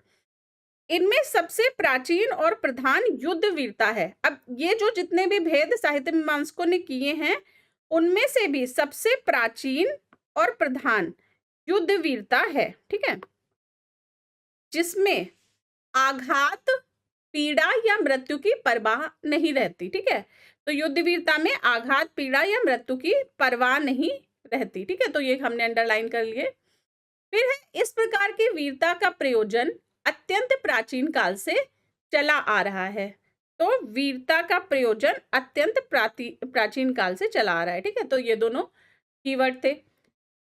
इनमें सबसे प्राचीन और प्रधान युद्ध वीरता है। अब ये जो जितने भी भेद साहित्य मीमांसकों ने किए हैं उनमें से भी सबसे प्राचीन और प्रधान युद्ध वीरता है, ठीक है, जिसमें आघात, पीड़ा या मृत्यु की परवाह नहीं रहती। ठीक है, तो युद्ध वीरता में आघात, पीड़ा या मृत्यु की परवाह नहीं रहती। ठीक है, तो ये हमने अंडरलाइन कर लिए। फिर है, इस प्रकार की वीरता का प्रयोजन अत्यंत प्राचीन काल से चला आ रहा है। तो वीरता का प्रयोजन अत्यंत प्राचीन काल से चला आ रहा है। ठीक है, तो ये दोनों कीवर्ड थे,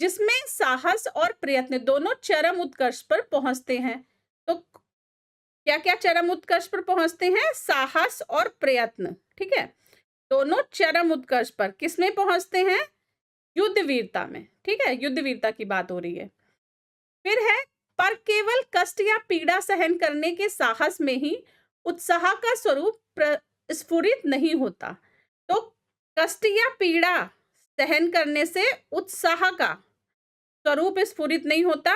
जिसमें साहस और प्रयत्न दोनों चरम उत्कर्ष पर पहुंचते हैं। तो क्या क्या चरम उत्कर्ष पर पहुंचते हैं? साहस और प्रयत्न। ठीक है, दोनों चरम उत्कर्ष पर किसमें पहुंचते हैं? युद्ध वीरता में। ठीक है, युद्ध वीरता की बात हो रही है। फिर है, पर केवल कष्ट या पीड़ा सहन करने के साहस में ही उत्साह का स्वरूप स्फुरित नहीं होता। तो कष्ट या पीड़ा सहन करने से उत्साह का स्वरूप स्फुरित नहीं होता,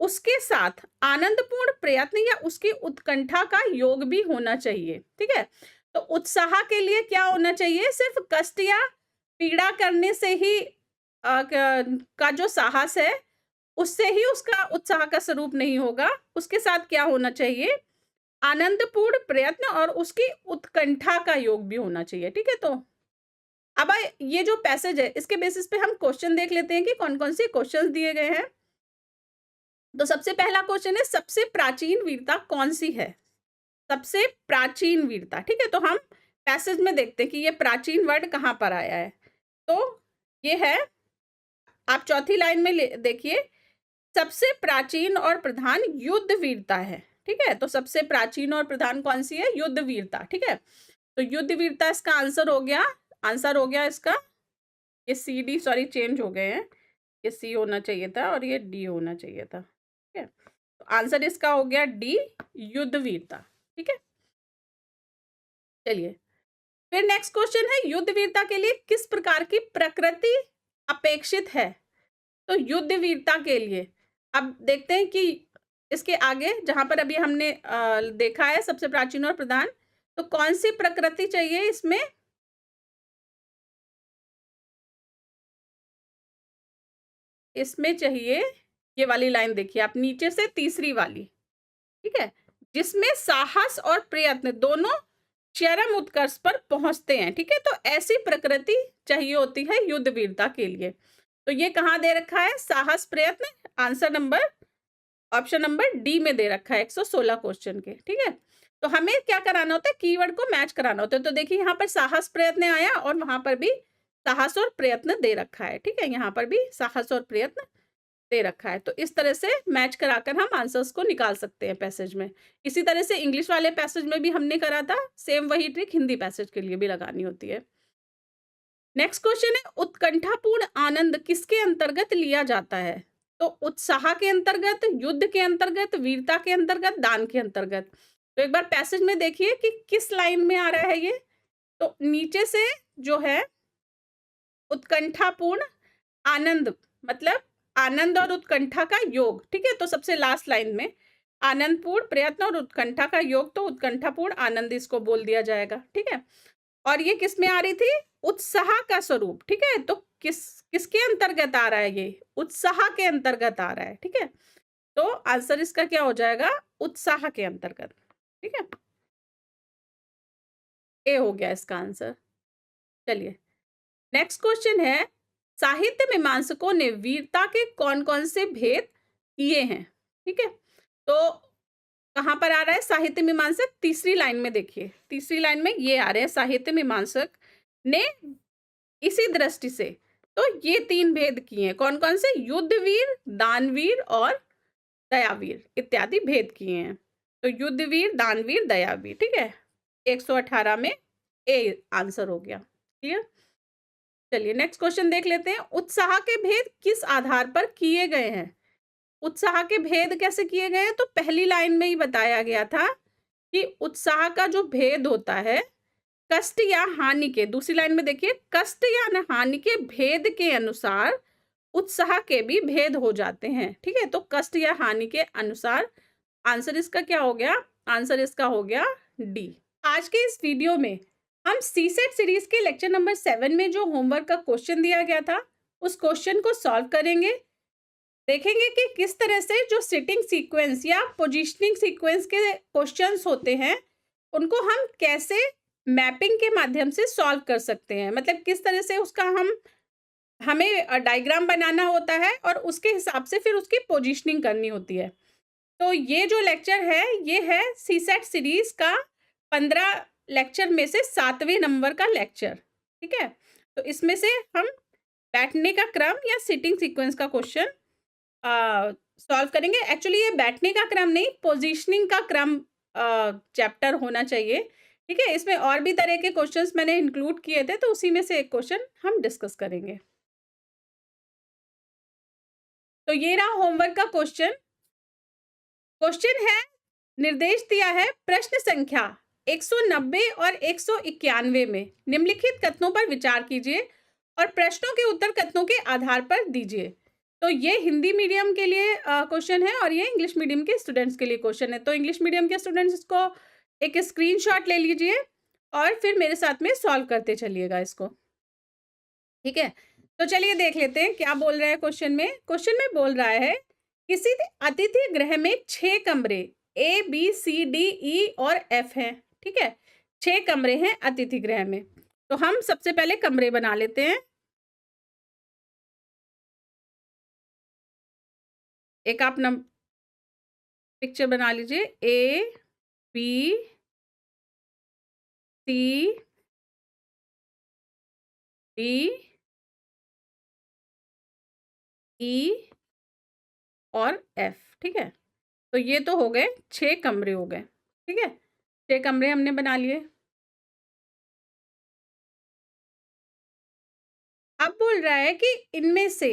उसके साथ आनंदपूर्ण प्रयत्न या उसकी उत्कंठा का योग भी होना चाहिए। ठीक है, तो उत्साह के लिए क्या होना चाहिए? सिर्फ कष्ट या पीड़ा करने से ही का जो साहस है उससे ही उसका उत्साह का स्वरूप नहीं होगा, उसके साथ क्या होना चाहिए? आनंदपूर्ण प्रयत्न और उसकी उत्कंठा का योग भी होना चाहिए। ठीक है, तो अब ये जो पैसेज है इसके बेसिस पे हम क्वेश्चन देख लेते हैं कि कौन कौन से क्वेश्चंस दिए गए हैं। तो सबसे पहला क्वेश्चन है, सबसे प्राचीन वीरता कौन सी है? सबसे प्राचीन वीरता। ठीक है, तो हम पैसेज में देखते हैं कि ये प्राचीन वर्ड कहाँ पर आया है। तो ये है, आप चौथी लाइन में देखिए, सबसे प्राचीन और प्रधान युद्ध वीरता है। ठीक है, तो सबसे प्राचीन और प्रधान कौन सी है? युद्ध वीरता। ठीक है, तो युद्ध वीरता इसका आंसर हो गया। आंसर हो गया इसका, ये सी डी सॉरी चेंज हो गए हैं, ये सी होना चाहिए था और ये डी होना चाहिए था। ठीक है, तो आंसर इसका हो गया डी, युद्ध वीरता। ठीक है, चलिए फिर नेक्स्ट क्वेश्चन है, युद्ध वीरता के लिए किस प्रकार की प्रकृति अपेक्षित है? तो युद्ध वीरता के लिए अब देखते हैं कि इसके आगे जहां पर अभी हमने देखा है सबसे प्राचीन और प्रधान, तो कौन सी प्रकृति चाहिए इसमें? इसमें चाहिए ये वाली लाइन, देखिए आप नीचे से तीसरी वाली। ठीक है, जिसमें साहस और प्रयत्न दोनों चरम उत्कर्ष पर पहुंचते हैं। ठीक है, तो ऐसी प्रकृति चाहिए होती है युद्ध वीरता के लिए। तो ये कहाँ दे रखा है? साहस प्रयत्न, answer number option number D में दे रखा है 116 क्वेश्चन के। ठीक है, तो हमें क्या कराना होता है? कीवर्ड को मैच कराना होता है। तो देखिए यहाँ पर साहस प्रयत्न आया और वहां पर भी साहस और प्रयत्न दे रखा है। ठीक है, यहाँ पर भी साहस और प्रयत्न दे रखा है। तो इस तरह से मैच कराकर हम आंसर्स को निकाल सकते हैं पैसेज में। इसी तरह से इंग्लिश वाले पैसेज में भी हमने करा था, सेम वही ट्रिक हिंदी पैसेज के लिए भी लगानी होती है। नेक्स्ट क्वेश्चन है, उत्कंठापूर्ण आनंद किसके अंतर्गत लिया जाता है? तो उत्साह के अंतर्गत, युद्ध के अंतर्गत, वीरता के अंतर्गत, दान के अंतर्गत। तो एक बार पैसेज में देखिए कि किस लाइन में आ रहा है ये। तो नीचे से जो है उत्कंठापूर्ण आनंद, मतलब आनंद और उत्कंठा का योग। ठीक है, तो सबसे लास्ट लाइन में आनंदपूर्ण प्रयत्न और उत्कंठा का योग, तो उत्कंठापूर्ण आनंद इसको बोल दिया जाएगा। ठीक है, और ये किस में आ रही थी? उत्साह का स्वरूप। ठीक है, तो किसके अंतर्गत आ रहा है? ये उत्साह के अंतर्गत आ रहा है। ठीक है, तो आंसर इसका क्या हो जाएगा? उत्साह के अंतर्गत। ठीक है, ए हो गया इसका आंसर। चलिए नेक्स्ट क्वेश्चन है, साहित्य मीमांसकों ने वीरता के कौन कौन से भेद किए हैं? ठीक है, तो कहां पर आ रहा है साहित्य मीमांसक? तीसरी लाइन में देखिए, तीसरी लाइन में ये आ रहे हैं, साहित्य मीमांसक ने इसी दृष्टि से तो ये तीन भेद किए हैं। कौन कौन से? युद्धवीर, दानवीर और दयावीर इत्यादि भेद किए हैं। तो युद्धवीर, दानवीर, दयावीर। ठीक है, 118 में ए आंसर हो गया। क्लियर? चलिए नेक्स्ट क्वेश्चन देख लेते हैं, उत्साह के भेद किस आधार पर किए गए हैं? उत्साह के भेद कैसे किए गए हैं? तो पहली लाइन में ही बताया गया था कि उत्साह का जो भेद होता है कष्ट या हानि के, दूसरी लाइन में देखिए, कष्ट या हानि के भेद के अनुसार उत्साह के भी भेद हो जाते हैं। ठीक है, तो कष्ट या हानि के अनुसार आंसर इसका क्या हो गया? आंसर इसका हो गया डी। आज के इस वीडियो में हम सीसेट सीरीज के लेक्चर नंबर 7 में जो होमवर्क का क्वेश्चन दिया गया था उस क्वेश्चन को सॉल्व करेंगे। देखेंगे कि किस तरह से जो सिटिंग सीक्वेंस या पोजीशनिंग सीक्वेंस के क्वेश्चंस होते हैं उनको हम कैसे मैपिंग के माध्यम से सॉल्व कर सकते हैं, मतलब किस तरह से उसका हमें डायग्राम बनाना होता है और उसके हिसाब से फिर उसकी पोजीशनिंग करनी होती है। तो ये जो लेक्चर है ये है सीसेट सीरीज का 15 लेक्चर में से 7वें नंबर का लेक्चर, ठीक है। तो इसमें से हम बैठने का क्रम या सिटिंग सीक्वेंस का क्वेश्चन सॉल्व करेंगे। एक्चुअली ये बैठने का क्रम नहीं, पोजीशनिंग का क्रम चैप्टर होना चाहिए, ठीक है। इसमें और भी तरह के क्वेश्चंस मैंने इंक्लूड किए थे, तो उसी में से एक क्वेश्चन हम डिस्कस करेंगे। तो ये रहा होमवर्क का क्वेश्चन। क्वेश्चन है, निर्देश दिया है प्रश्न संख्या 190 और 191 में निम्नलिखित कथनों पर विचार कीजिए और प्रश्नों के उत्तर कथनों के आधार पर दीजिए। तो ये हिंदी मीडियम के लिए क्वेश्चन है और ये इंग्लिश मीडियम के स्टूडेंट्स के लिए क्वेश्चन है। तो इंग्लिश मीडियम के स्टूडेंट्स इसको एक स्क्रीनशॉट ले लीजिए और फिर मेरे साथ में सॉल्व करते चलिएगा इसको, ठीक है। तो चलिए देख लेते हैं क्या बोल रहा है क्वेश्चन में। क्वेश्चन में बोल रहा है, किसी अतिथि गृह में 6 कमरे A, B, C, D, E और F हैं, ठीक है। 6 कमरे हैं अतिथि गृह में। तो हम सबसे पहले कमरे बना लेते हैं। एक आप पिक्चर बना लीजिए, A, B, C, D, E और F, ठीक है। तो ये तो हो गए 6 कमरे हो गए, ठीक है। 6 कमरे हमने बना लिए। अब बोल रहा है कि इनमें से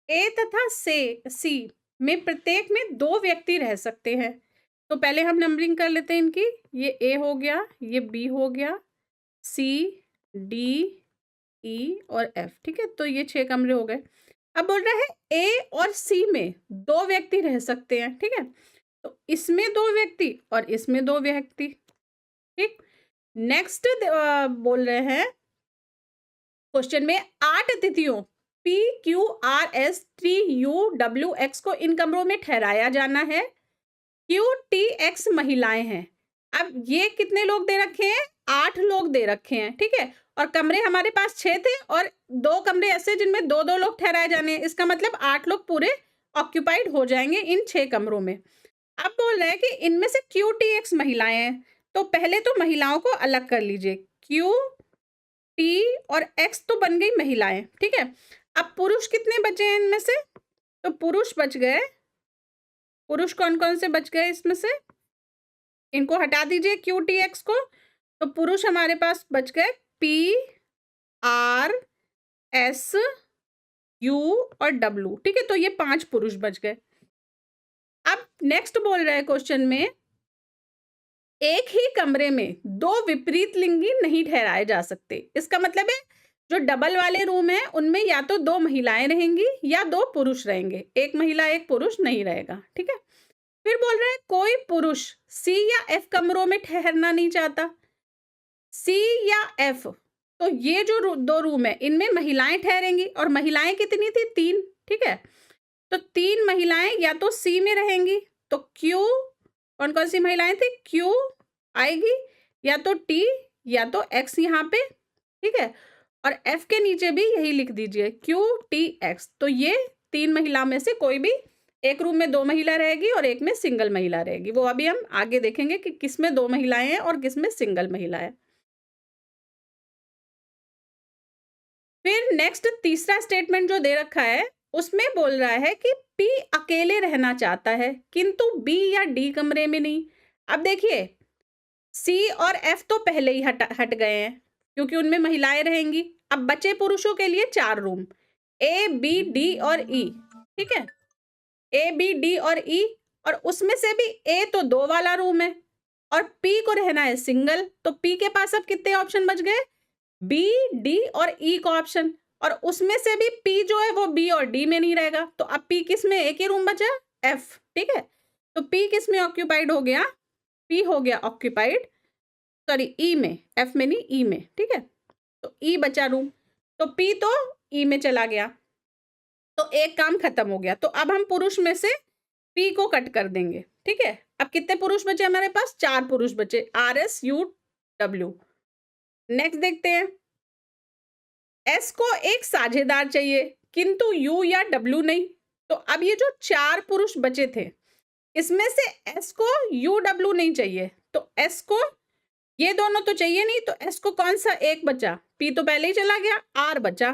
ए तथा सी में प्रत्येक में 2 व्यक्ति रह सकते हैं। तो पहले हम नंबरिंग कर लेते हैं इनकी। ये ए हो गया, ये बी हो गया, सी, डी, ई और एफ, ठीक है। तो ये 6 कमरे हो गए। अब बोल रहा है ए और सी में 2 व्यक्ति रह सकते हैं, ठीक है। तो इसमें 2 व्यक्ति और इसमें 2 व्यक्ति, ठीक। नेक्स्ट बोल रहे हैं क्वेश्चन में 8 अतिथियों P, Q, R, S, T, U, W, X को इन कमरों में ठहराया जाना है। Q, T, X महिलाएं हैं। अब ये कितने लोग दे रखे हैं? 8 लोग दे रखे हैं, ठीक है। और कमरे हमारे पास 6 थे और 2 कमरे ऐसे जिनमें 2-2 लोग ठहराए जाने हैं। इसका मतलब 8 लोग पूरे ऑक्यूपाइड हो जाएंगे इन 6 कमरों में। अब बोल रहे हैं कि इनमें से Q, T, X महिलाएं हैं। तो पहले तो महिलाओं को अलग कर लीजिए। Q, T और X तो बन गई महिलाएं, ठीक है। अब पुरुष कितने बचे हैं इनमें से? तो पुरुष बच गए। पुरुष कौन कौन से बच गए इसमें से? इनको हटा दीजिए Q, T, X को। तो पुरुष हमारे पास बच गए P, R, S, U और W, ठीक है। तो ये 5 पुरुष बच गए। अब नेक्स्ट बोल रहे हैं क्वेश्चन में, एक ही कमरे में 2 विपरीत लिंगी नहीं ठहराए जा सकते। इसका मतलब है जो डबल वाले रूम है उनमें या तो 2 महिलाएं रहेंगी या 2 पुरुष रहेंगे, एक महिला एक पुरुष नहीं रहेगा, ठीक है। फिर बोल रहा है कोई पुरुष सी या एफ कमरों में ठहरना नहीं चाहता। सी या एफ, तो ये जो 2 रूम है इनमें महिलाएं ठहरेंगी और महिलाएं कितनी थी? 3, ठीक है। तो 3 महिलाएं या तो सी में रहेंगी, तो क्यू, कौन कौन सी महिलाएं थी? क्यू आएगी, या तो टी या तो एक्स यहाँ पे, ठीक है। और एफ के नीचे भी यही लिख दीजिए, क्यू, टी, एक्स। तो ये 3 महिला में से कोई भी एक रूम में 2 महिला रहेगी और एक में सिंगल महिला रहेगी। वो अभी हम आगे देखेंगे कि किसमें 2 महिलाएं हैं और किसमें सिंगल महिला है। फिर नेक्स्ट तीसरा स्टेटमेंट जो दे रखा है उसमें बोल रहा है कि पी अकेले रहना चाहता है किंतु बी या डी कमरे में नहीं। अब देखिए सी और एफ तो पहले ही हट गए हैं क्योंकि उनमें महिलाएं रहेंगी। अब बचे पुरुषों के लिए 4 रूम, ए, बी, डी और ई, ठीक है। ए, बी, डी और ई, और उसमें से भी ए तो 2 वाला रूम है और पी को रहना है सिंगल। तो पी के पास अब कितने ऑप्शन बच गए? बी, डी और ई का ऑप्शन, और उसमें से भी पी जो है वो बी और डी में नहीं रहेगा। तो अब पी किस में? एक ही रूम बचा, एफ, ठीक है। तो पी किस में ऑक्यूपाइड हो गया? पी हो गया ऑक्यूपाइड, सॉरी ई में, एफ में नहीं, ई में, ठीक है। तो ई बचा रूम, तो पी तो ई में चला गया, तो एक काम खत्म हो गया। तो अब हम पुरुष में से पी को कट कर देंगे, ठीक है। अब कितने पुरुष बचे हमारे पास? 4 पुरुष बचे, R S U W. Next देखते हैं, एस को एक साझेदार चाहिए किंतु यू या डब्ल्यू नहीं। तो अब ये जो 4 पुरुष बचे थे, इसमें से एस को यू डब्ल्यू नहीं चाहिए, तो एस को ये दोनों तो चाहिए नहीं, तो एस को कौन सा एक बचा? पी तो पहले ही चला गया, आर बचा,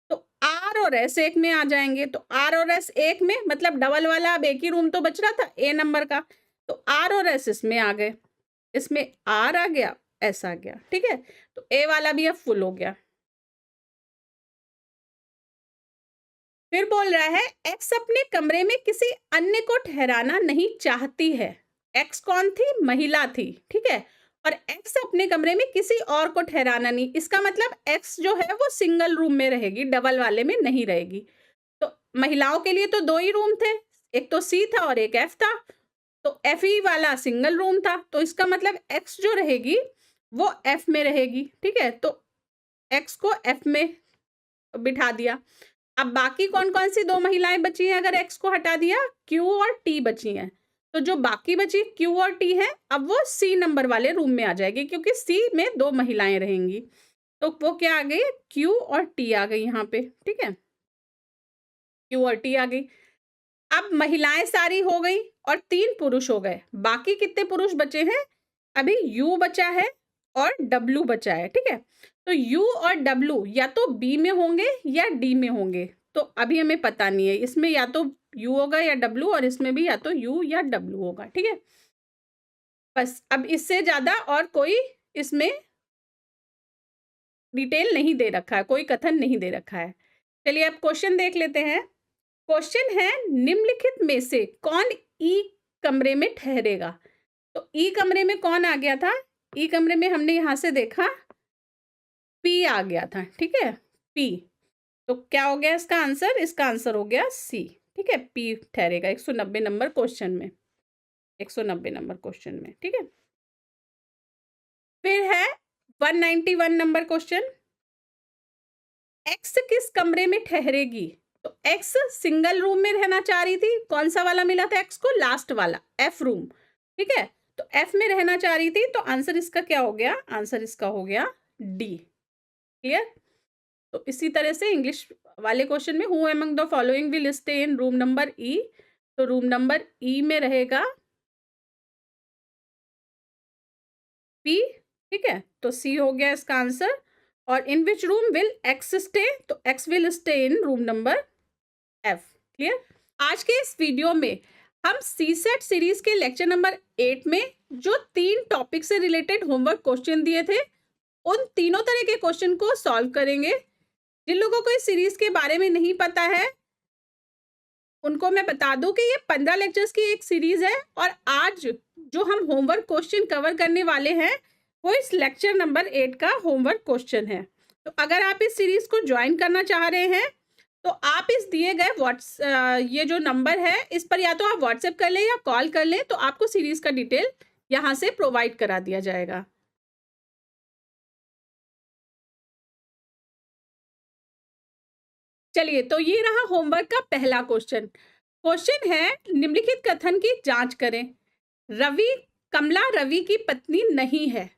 तो आर और एस एक में आ जाएंगे। तो आर और एस एक में मतलब डबल वाला, अब एक ही रूम तो बच रहा था ए नंबर का, तो आर और एस इसमें आ गए, इसमें आर आ गया, एस आ गया, ठीक है। तो ए वाला भी अब फुल हो गया। फिर बोल रहा है एक्स अपने कमरे में किसी अन्य को ठहराना नहीं चाहती है। एक्स कौन थी? महिला थी, ठीक है। और एक्स अपने कमरे में किसी और को ठहराना नहीं, इसका मतलब एक्स जो है वो सिंगल रूम में रहेगी, डबल वाले में नहीं रहेगी। तो महिलाओं के लिए तो 2 ही रूम थे, एक तो सी था और एक एफ था, तो एफ ई वाला सिंगल रूम था, तो इसका मतलब एक्स जो रहेगी वो एफ में रहेगी, ठीक है। तो एक्स को एफ में बिठा दिया। अब बाकी कौन कौन सी 2 महिलाएं बची हैं? अगर एक्स को हटा दिया, क्यू और टी बची हैं, तो जो बाकी बची क्यू और टी है, अब वो सी नंबर वाले रूम में आ जाएगी, क्योंकि सी में 2 महिलाएं रहेंगी। तो वो क्या आ गई? क्यू और टी आ गई यहाँ पे, ठीक है, क्यू और टी आ गई। अब महिलाएं सारी हो गई और 3 पुरुष हो गए, बाकी कितने पुरुष बचे हैं? अभी यू बचा है और डब्ल्यू बचा है, ठीक है। तो यू और डब्ल्यू या तो बी में होंगे या डी में होंगे, तो अभी हमें पता नहीं है, इसमें या तो यू होगा या डब्ल्यू, और इसमें भी या तो यू या डब्ल्यू होगा, ठीक है। बस अब इससे ज्यादा और कोई इसमें डिटेल नहीं दे रखा है, कोई कथन नहीं दे रखा है। चलिए अब क्वेश्चन देख लेते हैं। क्वेश्चन है निम्नलिखित में से कौन ई कमरे में ठहरेगा? तो ई कमरे में कौन आ गया था? ई कमरे में हमने यहां से देखा पी आ गया था, ठीक है, पी। तो क्या हो गया इसका आंसर? इसका आंसर हो गया सी, ठीक है, पी ठहरेगा 190 नंबर क्वेश्चन में, 190 नंबर क्वेश्चन में, ठीक है। फिर है 191 नंबर क्वेश्चन, एक्स किस कमरे में ठहरेगी? तो एक्स सिंगल रूम में रहना चाह रही थी, कौन सा वाला मिला था एक्स को? लास्ट वाला, एफ रूम, ठीक है। तो एफ में रहना चाह रही थी, तो आंसर इसका क्या हो गया? आंसर इसका हो गया डी, क्लियर। तो इसी तरह से इंग्लिश वाले क्वेश्चन में who among the following will stay in room number ई, तो रूम नंबर ई में रहेगा पी, ठीक है, तो सी हो गया इसका आंसर। और in which room will X stay? तो X will stay in room number F, clear. आज के इस वीडियो में हम सी सेट सीरीज के लेक्चर नंबर 8 में जो 3 टॉपिक से रिलेटेड होमवर्क क्वेश्चन दिए थे, उन तीनों तरह के क्वेश्चन को सॉल्व करेंगे। जिन लोगों को इस सीरीज के बारे में नहीं पता है, उनको मैं बता दूं कि ये 15 लेक्चर्स की एक सीरीज है, और आज जो हम होमवर्क क्वेश्चन कवर करने वाले हैं वो इस लेक्चर नंबर 8 का होमवर्क क्वेश्चन है। तो अगर आप इस सीरीज को ज्वाइन करना चाह रहे हैं, तो आप इस दिए गए ये जो नंबर है, इस पर या तो आप व्हाट्सएप कर लें या कॉल कर लें, तो आपको सीरीज का डिटेल यहाँ से प्रोवाइड करा दिया जाएगा। चलिए, तो ये रहा होमवर्क का पहला क्वेश्चन। क्वेश्चन है निम्नलिखित कथन की जांच करें। रवि कमला रवि की पत्नी नहीं है।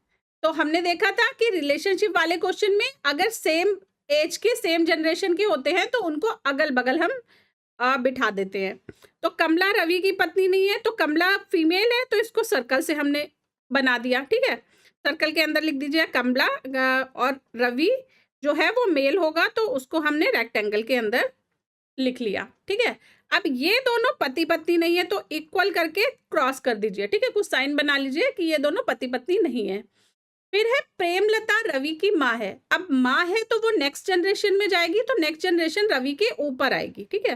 तो हमने देखा था कि रिलेशनशिप वाले क्वेश्चन में अगर सेम एज के, सेम जनरेशन के होते हैं, तो उनको अगल बगल हम बिठा देते हैं। तो कमला रवि की पत्नी नहीं है, तो कमला फीमेल है, तो इसको सर्कल से हमने बना दिया, ठीक है। सर्कल के अंदर लिख दीजिए कमला, और रवि जो है वो मेल होगा, तो उसको हमने रेक्टेंगल के अंदर लिख लिया, ठीक है। अब ये दोनों पति पत्नी नहीं है, तो इक्वल करके क्रॉस कर दीजिए, ठीक है, कुछ साइन बना लीजिए कि ये दोनों पति पत्नी नहीं है। फिर है प्रेमलता रवि की माँ है। अब माँ है तो वो नेक्स्ट जनरेशन में जाएगी, तो नेक्स्ट जनरेशन रवि के ऊपर आएगी, ठीक है।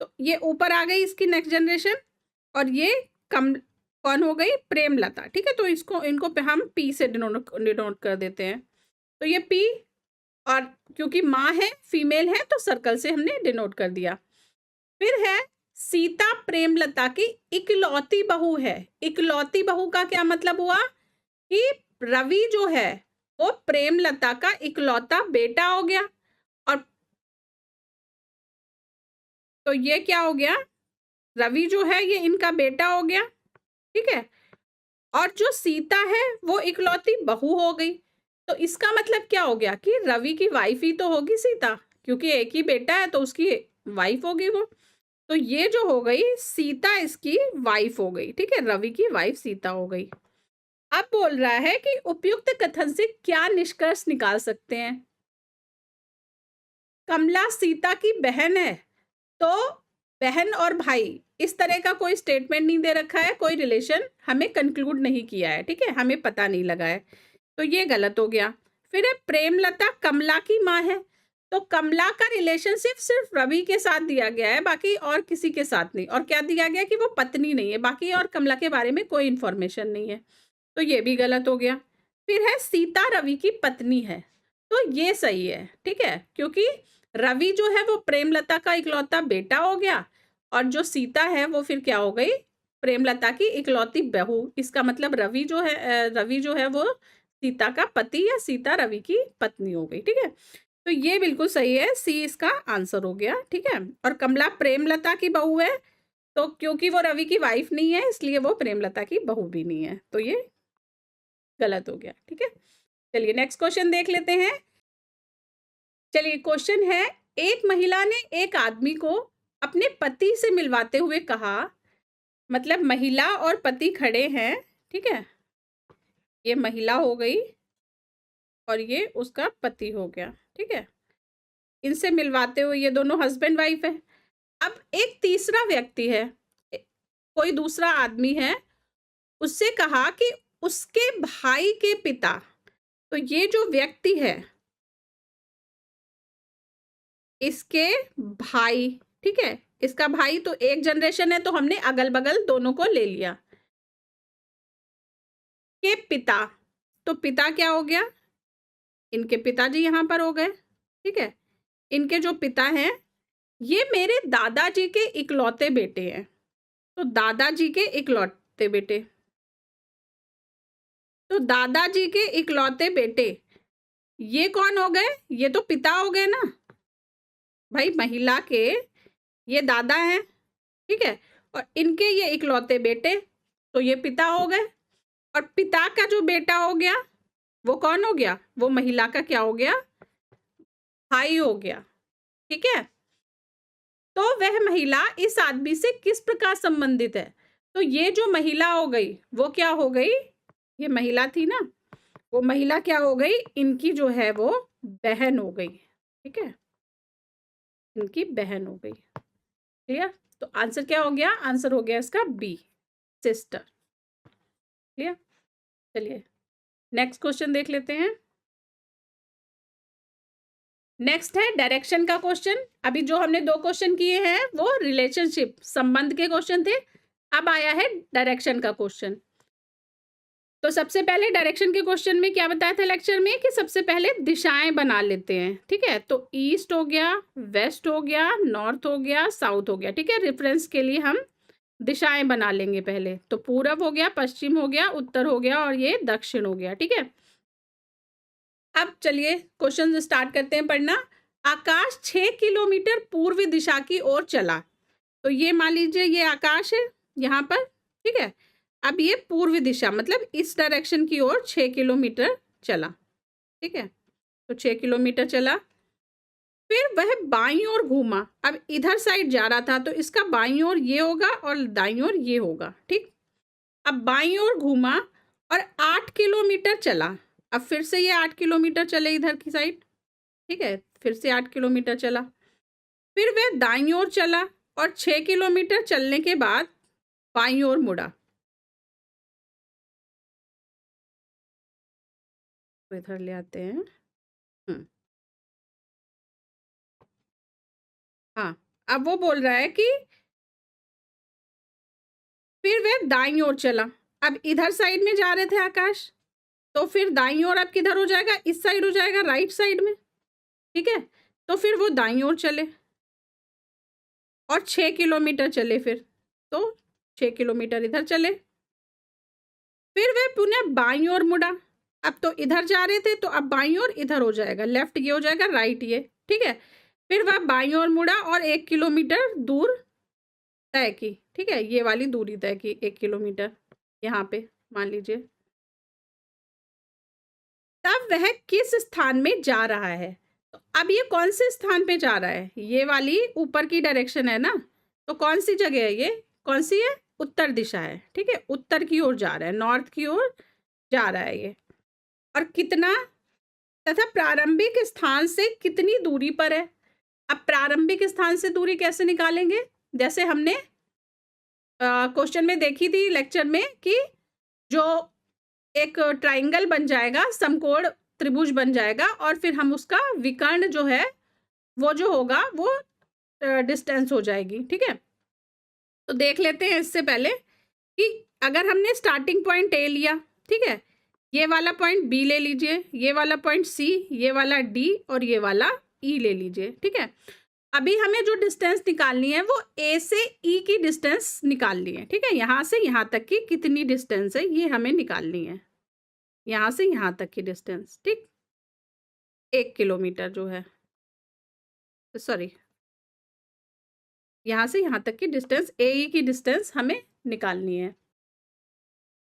तो ये ऊपर आ गई इसकी नेक्स्ट जनरेशन, और ये कम कौन हो गई? प्रेमलता, ठीक है। तो इनको पे हम पी से डिनोट कर देते हैं। तो ये पी, और क्योंकि माँ है, फीमेल है, तो सर्कल से हमने डिनोट कर दिया। फिर है सीता प्रेमलता की इकलौती बहू है। इकलौती बहू का क्या मतलब हुआ? कि रवि जो है वो प्रेमलता का इकलौता बेटा हो गया, और तो ये क्या हो गया? रवि जो है ये इनका बेटा हो गया, ठीक है, और जो सीता है वो इकलौती बहू हो गई। तो इसका मतलब क्या हो गया कि रवि की वाइफ ही तो होगी सीता, क्योंकि एक ही बेटा है तो उसकी वाइफ होगी वो। तो ये जो हो गई सीता इसकी वाइफ हो गई, ठीक है, रवि की वाइफ सीता हो गई। अब बोल रहा है कि उपयुक्त कथन से क्या निष्कर्ष निकाल सकते हैं। कमला सीता की बहन है, तो बहन और भाई इस तरह का कोई स्टेटमेंट नहीं दे रखा है, कोई रिलेशन हमें कंक्लूड नहीं किया है, ठीक है, हमें पता नहीं लगा है, तो ये गलत हो गया। फिर है प्रेमलता कमला की माँ है, तो कमला का रिलेशनशिप सिर्फ रवि के साथ दिया गया है, बाकी और किसी के साथ नहीं। और क्या दिया गया कि वो पत्नी नहीं है, बाकी और कमला के बारे में कोई इंफॉर्मेशन नहीं है, तो ये भी गलत हो गया। फिर है सीता रवि की पत्नी है, तो ये सही है, ठीक है, क्योंकि रवि जो है वो प्रेमलता का इकलौता बेटा हो गया, और जो सीता है वो फिर क्या हो गई, प्रेमलता की इकलौती बहू। इसका मतलब रवि जो है वो सीता का पति या सीता रवि की पत्नी हो गई, ठीक है, तो ये बिल्कुल सही है, सी इसका आंसर हो गया, ठीक है। और कमला प्रेमलता की बहू है, तो क्योंकि वो रवि की वाइफ नहीं है इसलिए वो प्रेमलता की बहू भी नहीं है, तो ये गलत हो गया, ठीक है। चलिए नेक्स्ट क्वेश्चन देख लेते हैं। चलिए क्वेश्चन है, एक महिला ने एक आदमी को अपने पति से मिलवाते हुए कहा, मतलब महिला और पति खड़े हैं, ठीक है, ये महिला हो गई और ये उसका पति हो गया, ठीक है, इनसे मिलवाते हुए, ये दोनों हस्बैंड वाइफ है। अब एक तीसरा व्यक्ति है, कोई दूसरा आदमी है, उससे कहा कि उसके भाई के पिता, तो ये जो व्यक्ति है इसके भाई, ठीक है, इसका भाई, तो एक जनरेशन है तो हमने अगल बगल दोनों को ले लिया। के पिता, तो पिता क्या हो गया, इनके पिताजी यहां पर हो गए, ठीक है, इनके जो पिता हैं ये मेरे दादाजी के इकलौते बेटे हैं, तो दादाजी के इकलौते बेटे, तो दादाजी के इकलौते बेटे ये कौन हो गए, ये तो पिता हो गए ना भाई, महिला के ये दादा हैं, ठीक है, और इनके ये इकलौते बेटे, तो ये पिता हो गए। और पिता का जो बेटा हो गया वो कौन हो गया, वो महिला का क्या हो गया, भाई हो गया, ठीक है। तो वह महिला इस आदमी से किस प्रकार संबंधित है, तो ये जो महिला हो गई वो क्या हो गई, ये महिला थी ना, वो महिला क्या हो गई, इनकी जो है वो बहन हो गई, ठीक है, इनकी बहन हो गई, क्लियर। तो आंसर क्या हो गया, आंसर हो गया इसका बी, सिस्टर, क्लियर। चलिए नेक्स्ट क्वेश्चन देख लेते हैं। नेक्स्ट है डायरेक्शन का क्वेश्चन। अभी जो हमने दो क्वेश्चन किए हैं वो रिलेशनशिप संबंध के क्वेश्चन थे, अब आया है डायरेक्शन का क्वेश्चन। तो सबसे पहले डायरेक्शन के क्वेश्चन में क्या बताया था लेक्चर में कि सबसे पहले दिशाएं बना लेते हैं, ठीक है, तो ईस्ट हो गया, वेस्ट हो गया, नॉर्थ हो गया, साउथ हो गया, ठीक है, रेफरेंस के लिए हम दिशाएं बना लेंगे पहले। तो पूरब हो गया, पश्चिम हो गया, उत्तर हो गया और ये दक्षिण हो गया, ठीक है। अब चलिए क्वेश्चन स्टार्ट करते हैं पढ़ना। आकाश 6 किलोमीटर पूर्व दिशा की ओर चला, तो ये मान लीजिए ये आकाश है यहाँ पर, ठीक है, अब ये पूर्व दिशा मतलब इस डायरेक्शन की ओर 6 किलोमीटर चला, ठीक है, तो 6 किलोमीटर चला, फिर वह बाईं ओर घूमा, अब इधर साइड जा रहा था तो इसका बाईं ओर ये होगा और दाईं ओर ये होगा, ठीक। अब बाईं ओर घूमा और 8 किलोमीटर चला, अब फिर से ये 8 किलोमीटर चले इधर की साइड, ठीक है, फिर से 8 किलोमीटर चला, फिर वह दाईं ओर चला और 6 किलोमीटर चलने के बाद बाईं ओर मुड़ा, तो इधर ले आते हैं, हाँ, अब वो बोल रहा है कि फिर वह दाईं ओर चला, अब इधर साइड में जा रहे थे आकाश, तो फिर दाईं ओर अब किधर हो जाएगा, इस साइड हो जाएगा, राइट साइड में, ठीक है, तो फिर वो दाईं ओर चले और 6 किलोमीटर चले, फिर तो 6 किलोमीटर इधर चले, फिर वह पुनः बाईं ओर मुड़ा, अब तो इधर जा रहे थे तो अब बाईं ओर इधर हो जाएगा, लेफ्ट ये हो जाएगा, राइट ये, ठीक है, फिर वह बाईं ओर मुड़ा और 1 किलोमीटर दूर तय की, ठीक है, ये वाली दूरी तय की 1 किलोमीटर यहाँ पे मान लीजिए। तब वह किस स्थान में जा रहा है? तो अब ये कौन से स्थान पे जा रहा है? ये वाली ऊपर की डायरेक्शन है ना, तो कौन सी जगह है ये? कौन सी है? उत्तर दिशा है, ठीक है, उत्तर की ओर जा रहा है, नॉर्थ की ओर जा रहा है ये। और कितना तथा प्रारंभिक स्थान से कितनी दूरी पर है? अब प्रारंभिक स्थान से दूरी कैसे निकालेंगे? जैसे हमने क्वेश्चन में देखी थी लेक्चर में कि जो एक ट्राइंगल बन जाएगा, समकोण त्रिभुज बन जाएगा और फिर हम उसका विकर्ण जो है वो जो होगा वो डिस्टेंस हो जाएगी, ठीक है। तो देख लेते हैं इससे पहले कि अगर हमने स्टार्टिंग पॉइंट ए लिया, ठीक है, ये वाला पॉइंट बी ले लीजिए, ये वाला पॉइंट सी, ये वाला डी और ये वाला ई ले लीजिए, ठीक है। अभी हमें जो डिस्टेंस निकालनी है वो ए से ई की डिस्टेंस निकालनी है, ठीक है। यहाँ से यहाँ तक की कितनी डिस्टेंस है ये हमें निकालनी है, यहाँ से यहाँ तक की डिस्टेंस, ठीक, 1 किलोमीटर जो है, सॉरी, यहाँ से यहाँ तक की डिस्टेंस ए ई की डिस्टेंस हमें निकालनी है।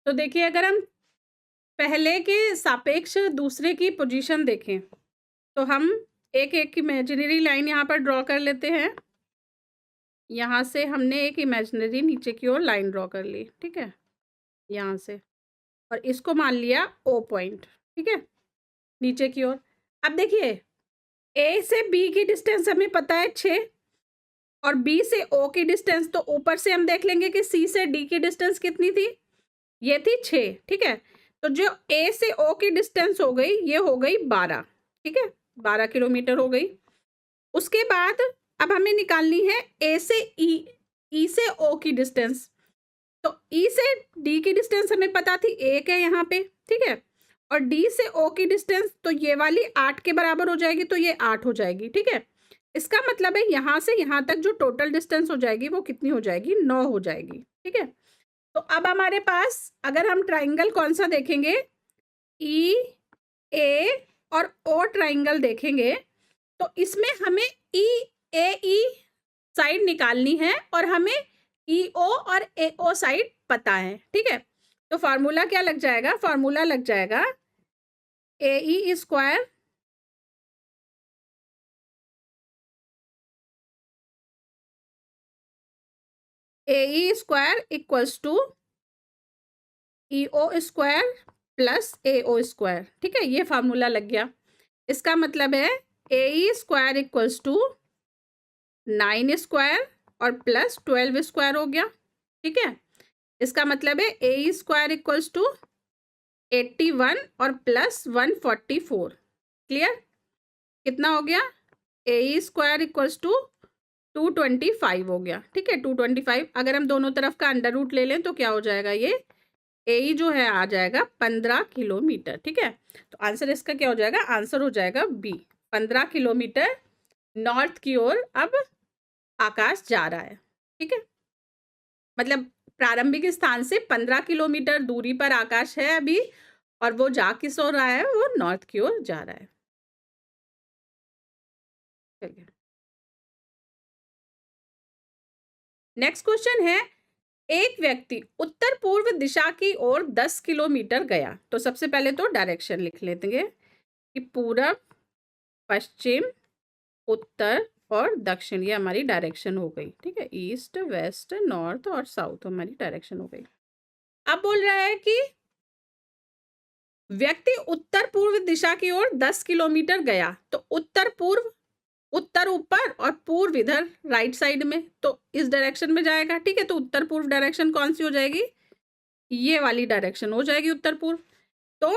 तो देखिए अगर हम पहले के सापेक्ष दूसरे की पोजीशन देखें तो हम एक एक इमेजिनरी लाइन यहाँ पर ड्रॉ कर लेते हैं। यहाँ से हमने एक इमेजिनरी नीचे की ओर लाइन ड्रॉ कर ली, ठीक है, यहाँ से, और इसको मान लिया ओ पॉइंट, ठीक है, नीचे की ओर। अब देखिए ए से बी की डिस्टेंस हमें पता है 6 और बी से ओ की डिस्टेंस, तो ऊपर से हम देख लेंगे कि सी से डी की डिस्टेंस कितनी थी, ये थी 6, ठीक है। तो जो ए से ओ की डिस्टेंस हो गई ये हो गई 12, ठीक है, 12 किलोमीटर हो गई। उसके बाद अब हमें निकालनी है ए से ई से ओ की डिस्टेंस। तो ई से डी की डिस्टेंस हमें पता थी 1 है यहाँ पे, ठीक है, और डी से ओ की डिस्टेंस तो ये वाली 8 के बराबर हो जाएगी, तो ये 8 हो जाएगी, ठीक है। इसका मतलब है यहाँ से यहाँ तक जो टोटल डिस्टेंस हो जाएगी वो कितनी हो जाएगी, 9 हो जाएगी, ठीक है। तो अब हमारे पास अगर हम ट्राइंगल कौन सा देखेंगे, ई ए और ओ ट्राइंगल देखेंगे तो इसमें हमें ई ए ई साइड निकालनी है और हमें ई ओ और ए ओ साइड पता है, ठीक है। तो फार्मूला क्या लग जाएगा, फार्मूला लग जाएगा A E square equals to E O square plus A O square, ठीक है, ये फार्मूला लग गया। इसका मतलब है A E square equals to 9 square और प्लस 12 स्क्वायर हो गया, ठीक है। इसका मतलब है A E square equals to 81 और प्लस 144, क्लियर, कितना हो गया, A E square equals to 225 हो गया, ठीक है, 225। अगर हम दोनों तरफ का अंडर रूट ले लें तो क्या हो जाएगा, ये ए ई जो है आ जाएगा 15 किलोमीटर, ठीक है। तो आंसर इसका क्या हो जाएगा, आंसर हो जाएगा बी, 15 किलोमीटर नॉर्थ की ओर अब आकाश जा रहा है, ठीक है। मतलब प्रारंभिक स्थान से 15 किलोमीटर दूरी पर आकाश है अभी, और वो जा किस ओर रहा है, वो नॉर्थ की ओर जा रहा है। चलिए नेक्स्ट क्वेश्चन है, एक व्यक्ति उत्तर पूर्व दिशा की ओर 10 किलोमीटर गया। तो सबसे पहले तो डायरेक्शन लिख लेते हैं कि पूरब, पश्चिम, उत्तर और दक्षिण, ये हमारी डायरेक्शन हो गई, ठीक है, ईस्ट, वेस्ट, नॉर्थ और साउथ हमारी डायरेक्शन हो गई। अब बोल रहा है कि व्यक्ति उत्तर पूर्व दिशा की ओर 10 किलोमीटर गया, तो उत्तर पूर्व, उत्तर ऊपर और पूर्व इधर राइट साइड में, तो इस डायरेक्शन में जाएगा, ठीक है। तो उत्तर पूर्व डायरेक्शन कौन सी हो जाएगी, ये वाली डायरेक्शन हो जाएगी उत्तर पूर्व। तो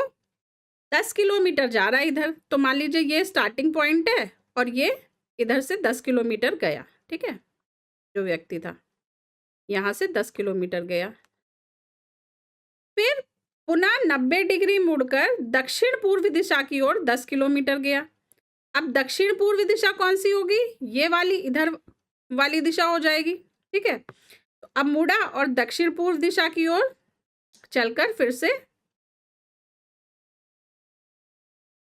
10 किलोमीटर जा रहा है इधर, तो मान लीजिए ये स्टार्टिंग पॉइंट है और ये इधर से 10 किलोमीटर गया, ठीक है, जो व्यक्ति था यहाँ से 10 किलोमीटर गया, फिर पुनः 90 डिग्री मुड़कर दक्षिण पूर्व दिशा की ओर 10 किलोमीटर गया। अब दक्षिण पूर्व दिशा कौन सी होगी, ये वाली, इधर वाली दिशा हो जाएगी, ठीक है। तो अब मुड़ा और दक्षिण पूर्व दिशा की ओर चलकर फिर से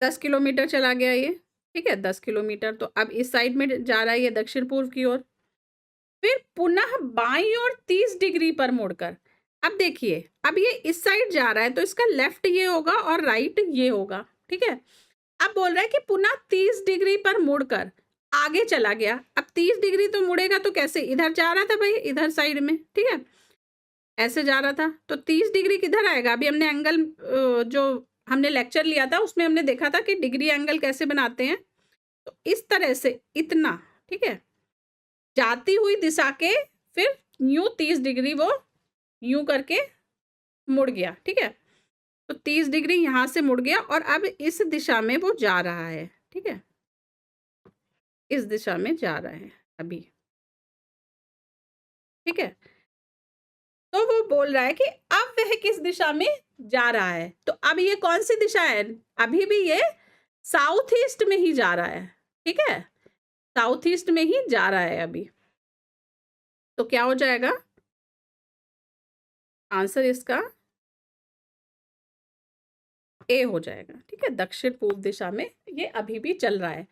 10 किलोमीटर चला गया ये, ठीक है, 10 किलोमीटर। तो अब इस साइड में जा रहा है ये दक्षिण पूर्व की ओर, फिर पुनः बाईं ओर 30 डिग्री पर मुड़कर। अब देखिए, अब ये इस साइड जा रहा है तो इसका लेफ्ट ये होगा और राइट ये होगा, ठीक है। अब बोल रहा है कि पुनः 30 डिग्री पर मुड़कर आगे चला गया। अब 30 डिग्री तो मुड़ेगा तो कैसे, इधर जा रहा था भाई, इधर साइड में, ठीक है, ऐसे जा रहा था, तो 30 डिग्री किधर आएगा। अभी हमने एंगल जो हमने लेक्चर लिया था उसमें हमने देखा था कि डिग्री एंगल कैसे बनाते हैं। तो इस तरह से इतना, ठीक है, जाती हुई दिशा के फिर यूं 30 डिग्री वो यूं करके मुड़ गया, ठीक है। तो 30 डिग्री यहां से मुड़ गया और अब इस दिशा में वो जा रहा है, ठीक है, इस दिशा में जा रहा है अभी, ठीक है। तो वो बोल रहा है कि अब वह किस दिशा में जा रहा है। तो अब ये कौन सी दिशा है, अभी भी ये साउथ ईस्ट में ही जा रहा है, ठीक है, साउथ ईस्ट में ही जा रहा है अभी। तो क्या हो जाएगा आंसर इसका, ए हो जाएगा, ठीक है, दक्षिण पूर्व दिशा में ये अभी भी चल रहा है।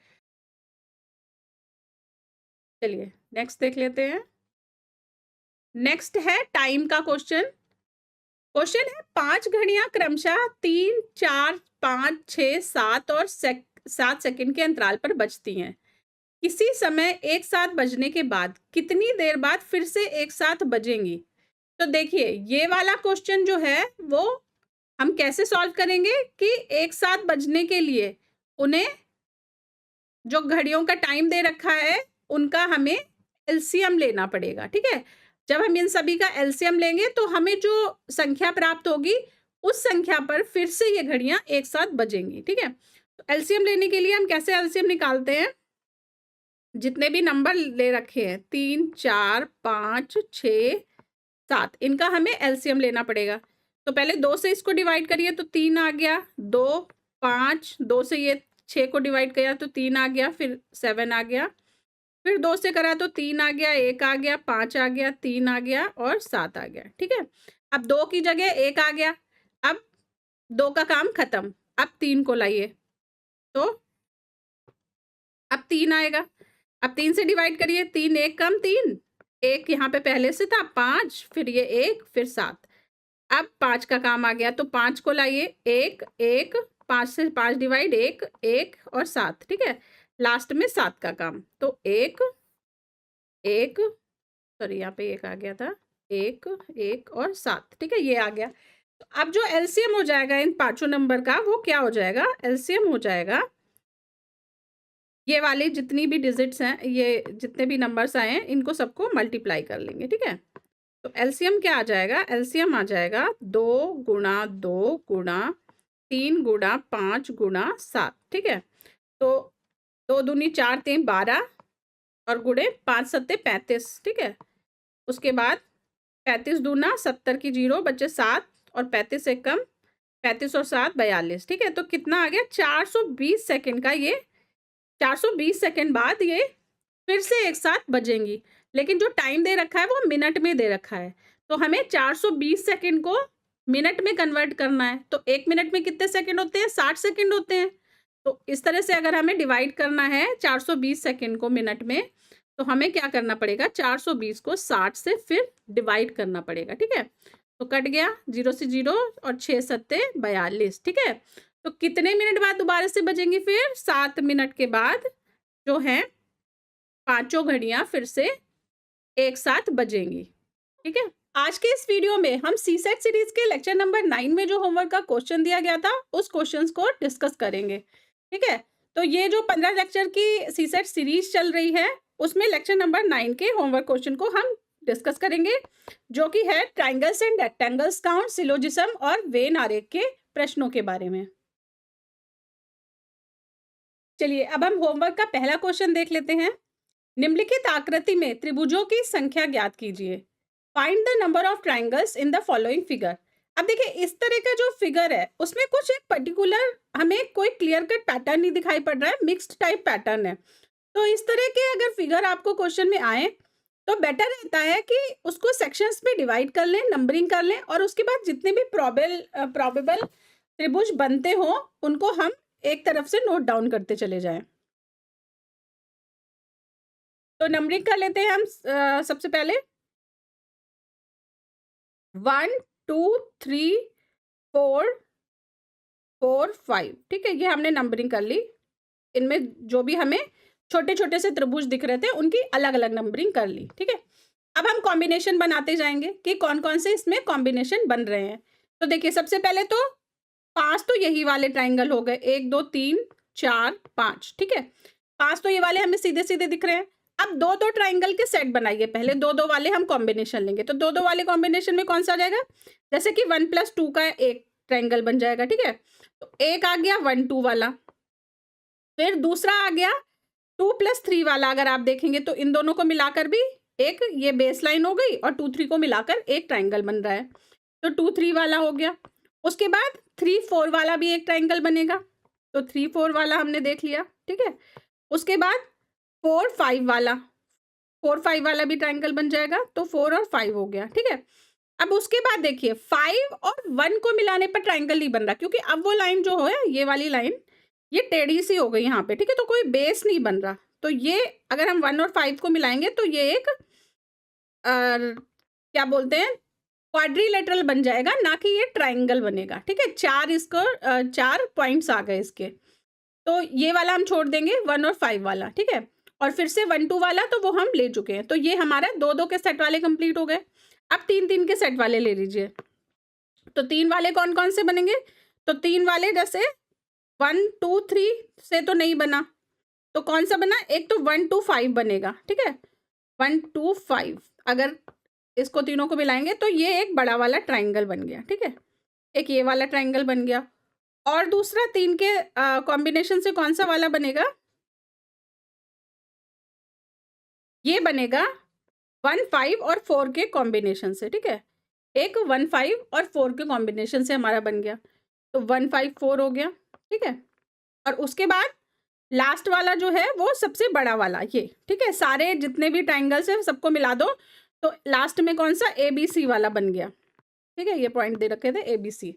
चलिए नेक्स्ट देख लेते हैं। नेक्स्ट है टाइम का क्वेश्चन। क्वेश्चन है 5 घड़ियां क्रमशः 3, 4, 5, 6, 7 और 7 सेकंड के अंतराल पर बजती हैं। किसी समय एक साथ बजने के बाद कितनी देर बाद फिर से एक साथ बजेंगी। तो देखिए ये वाला क्वेश्चन जो है वो हम कैसे सॉल्व करेंगे कि एक साथ बजने के लिए उन्हें जो घड़ियों का टाइम दे रखा है उनका हमें एलसीएम लेना पड़ेगा, ठीक है। जब हम इन सभी का एलसीएम लेंगे तो हमें जो संख्या प्राप्त होगी उस संख्या पर फिर से ये घड़ियां एक साथ बजेंगी, ठीक है। तो एलसीएम लेने के लिए हम कैसे एलसीएम निकालते हैं, जितने भी नंबर ले रखे हैं 3, 4, 5, 6, 7, इनका हमें एलसीएम लेना पड़ेगा। तो पहले 2 से इसको डिवाइड करिए तो 3 आ गया, 2, 5, 2 से ये 6 को डिवाइड किया तो 3 आ गया, फिर 7 आ गया, फिर 2 से करा तो 3 आ गया, 1 आ गया, 5 आ गया, 3 आ गया और 7 आ गया, ठीक है। अब 2 की जगह 1 आ गया, अब 2 का काम खत्म, अब 3 को लाइए तो अब 3 आएगा। अब 3 से डिवाइड करिए, 3 1 कम 3, 1 यहाँ पे पहले से था, 5, फिर ये 1, फिर 7। अब 5 का काम आ गया तो 5 को लाइए, 1 1, 5 से 5 डिवाइड, 1 1 और 7, ठीक है, लास्ट में 7 का काम। तो 1 1, सॉरी यहाँ पे 1 आ गया था, 1 1 और 7, ठीक है, ये आ गया। तो अब जो एलसीएम हो जाएगा इन पांचों नंबर का वो क्या हो जाएगा, एलसीएम हो जाएगा ये वाले जितनी भी डिजिट्स हैं, ये जितने भी नंबर्स आए हैं इनको सबको मल्टीप्लाई कर लेंगे, ठीक है। तो एलसीएम क्या आ जाएगा, एलसीएम आ जाएगा 2 गुणा 2 गुणा 3 गुणा 5 गुणा 7, ठीक है। तो 2 दूनी 4 3 12 और गुणे 5 सत्ते 35, ठीक है। उसके बाद 35 दूना 70 की 0 बचे 7 और 35 से कम, 35 और 7 42, ठीक है। तो कितना आ गया 420 सेकंड का, ये 420 सेकंड बाद ये फिर से एक साथ बजेंगी। लेकिन जो टाइम दे रखा है वो मिनट में दे रखा है, तो हमें 420 सेकंड को मिनट में कन्वर्ट करना है। तो 1 मिनट में कितने सेकंड होते हैं, 60 सेकंड होते हैं। तो इस तरह से अगर हमें डिवाइड करना है 420 सेकंड को मिनट में, तो हमें क्या करना पड़ेगा, 420 को 60 से फिर डिवाइड करना पड़ेगा, ठीक है। तो कट गया 0 से 0 और 6 सत्ते 42, ठीक है। तो कितने मिनट बाद दोबारा से बजेंगी, फिर 7 मिनट के बाद जो है पांचों घड़ियां फिर से एक साथ बजेंगी, ठीक है। आज के इस वीडियो में हम सीसेट सीरीज के लेक्चर नंबर 9 में जो होमवर्क का क्वेश्चन दिया गया था उस क्वेश्चंस को डिस्कस करेंगे, ठीक है। तो ये जो 15 लेक्चर की सीसेट सीरीज चल रही है उसमें लेक्चर नंबर 9 के होमवर्क क्वेश्चन को हम डिस्कस करेंगे, जो कि है triangles and rectangles count, syllogism और वेन आरेख के प्रश्नों के बारे में। चलिए अब हम होमवर्क का पहला क्वेश्चन देख लेते हैं। निम्नलिखित आकृति में त्रिभुजों की संख्या ज्ञात कीजिए। Find the number of triangles in the following figure. अब देखिए इस तरह का जो फिगर है उसमें कुछ एक पर्टिकुलर हमें कोई क्लियर कट पैटर्न नहीं दिखाई पड़ रहा है, मिक्स्ड टाइप पैटर्न है। तो इस तरह के अगर फिगर आपको क्वेश्चन में आए तो बेटर रहता है कि उसको सेक्शंस में डिवाइड कर लें, नंबरिंग कर लें और उसके बाद जितने भी प्रोबेबल त्रिभुज बनते हो उनको हम एक तरफ से नोट डाउन करते चले जाएं। तो नंबरिंग कर लेते हैं हम सबसे पहले 1 2 3 4 4 5 ठीक है, ये हमने नंबरिंग कर ली। इनमें जो भी हमें छोटे-छोटे से त्रिभुज दिख रहे थे उनकी अलग-अलग नंबरिंग कर ली, ठीक है। अब हम कॉम्बिनेशन बनाते जाएँगे कि कौन-कौन से इसमें कॉम्बिनेशन बन रहे हैं। तो देखिए सबसे पहले तो 5 तो यही वाले ट्रायंगल हो गए, 1 2 3 4 5 ठीक है। 5 तो ये वाले हमें सीधे-सीधे दिख रहे हैं। अब 2-2 ट्रायंगल के सेट बनाइए, पहले 2-2 वाले हम कॉम्बिनेशन लेंगे। तो 2-2 वाले कॉम्बिनेशन में कौन-सा आ जाएगा? जैसे कि 1 + 2 का एक ट्रायंगल बन जाएगा, ठीक है। तो एक आ गया 1 2 वाला। फिर दूसरा आ गया 2 + 3 वाला, अगर आप देखेंगे तो इन दोनों को मिलाकर भी एक ये बेस लाइन हो गई और 2 3 को मिलाकर एक ट्रायंगल बन रहा है। तो 2 3 वाला हो गया। उसके बाद 3 4 वाला भी एक ट्रायंगल बनेगा। तो 3 4 वाला हमने देख लिया, ठीक है। उसके बाद 4 5 वाला, 4 5 वाला भी ट्रायंगल बन जाएगा। तो 4 और 5 हो गया, ठीक है। अब उसके बाद देखिए 5 और 1 को मिलाने पर ट्रायंगल नहीं बन रहा, क्योंकि अब वो लाइन जो है, ये वाली लाइन, ये टेढ़ी सी हो गई यहाँ पे, ठीक है। तो कोई बेस नहीं बन रहा। तो ये अगर हम 1 और 5 को मिलाएंगे तो ये एक क्या बोलते हैं, क्वाड्रिलेटरल बन जाएगा, ना कि ये ट्रायंगल बनेगा, ठीक है। 4 पॉइंट्स आ गए इसके। तो ये वाला हम छोड़ देंगे, 1 और 5 वाला, ठीक है। और फिर से 1 2 वाला तो वो हम ले चुके हैं। तो ये हमारा 2-2 के सेट वाले कंप्लीट हो गए। अब 3-3 के सेट वाले ले लीजिए। तो 3 वाले कौन-कौन से बनेंगे? तो 3 वाले जैसे 1 2 3 से तो नहीं बना, तो कौन सा बना? एक तो 1 2 5 बनेगा, ठीक है। 1 2 5 अगर इसको तीनों को मिलाएंगे तो ये एक बड़ा वाला ट्रायंगल बन गया, ठीक है। एक ये वाला ट्रायंगल बन गया। और दूसरा 3 के कॉम्बिनेशन से कौन सा वाला बनेगा? ये बनेगा 1 5 और 4 के कॉम्बिनेशन से, ठीक है। एक 1 5 और 4 के कॉम्बिनेशन से हमारा बन गया। तो 1 5 4 हो गया, ठीक है। और उसके बाद लास्ट वाला जो है वो सबसे बड़ा वाला ये, ठीक है। सारे जितने भी ट्रायंगल्स हैं सबको मिला दो, तो लास्ट में कौन सा? ABC वाला बन गया, ठीक है। ये पॉइंट दे रखे थे ABC।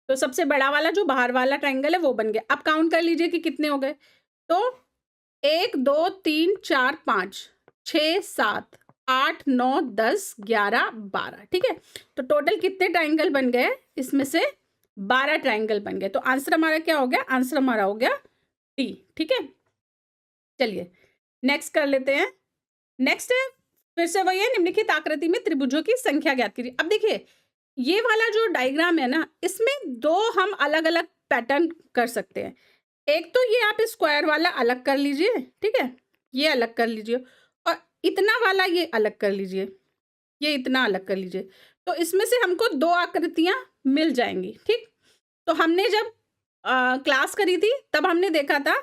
तो सबसे बड़ा वाला जो बाहर वाला ट्रायंगल है वो बन गया। अब काउंट कर लीजिए कि कितने हो गए। तो 1 2 3 4 5 6 7 8 9 10 11 12, ठीक है। तो टोटल कितने ट्रायंगल बन गए? इसमें से 12 ट्रायंगल बन गए। तो आंसर हमारा क्या हो गया? आंसर हमारा हो गया डी, ठीक है। चलिए नेक्स्ट कर लेते हैं। नेक्स्ट है फिर से वही है, निम्नलिखित आकृति में त्रिभुजों की संख्या ज्ञात कीजिए। अब देखिए ये वाला जो डायग्राम है ना, इसमें दो हम अलग-अलग पैटर्न कर सकते हैं। एक तो ये आप स्क्वायर वाला अलग कर लीजिए, ठीक है। ये अलग कर लीजिए और इतना वाला ये अलग कर लीजिए, ये इतना अलग कर लीजिए। तो इसमें से हमको 2 आकृतियाँ मिल जाएँगी, ठीक। तो हमने जब क्लास करी थी तब हमने देखा था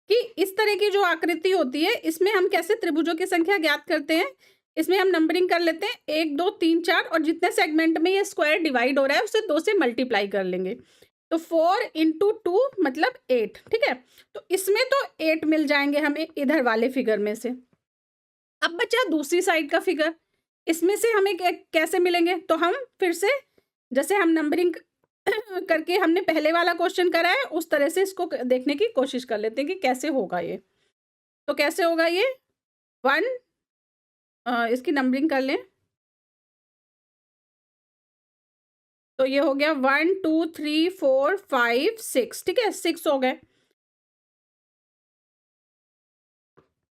कि इस तरह की जो आकृति होती है इसमें हम कैसे त्रिभुजों की संख्या ज्ञात करते हैं। इसमें हम नंबरिंग कर लेते हैं 1 2 3 4 और जितने सेगमेंट में ये स्क्वायर डिवाइड हो रहा है उसे 2 से मल्टीप्लाई कर लेंगे। तो 4 × 2 मतलब 8, ठीक है। तो इसमें तो 8 मिल जाएंगे हमें इधर वाले फिगर में से। अब बचा दूसरी साइड का फिगर, इसमें से हमें कैसे मिलेंगे? तो हम फिर से जैसे हम नंबरिंग करके हमने पहले वाला क्वेश्चन करा है उस तरह से इसको देखने की कोशिश कर लेते हैं कि कैसे होगा ये। तो कैसे होगा ये? 1 इसकी नंबरिंग कर लें। तो ये हो गया 1 2 3 4 5 6, ठीक है। 6 हो गए,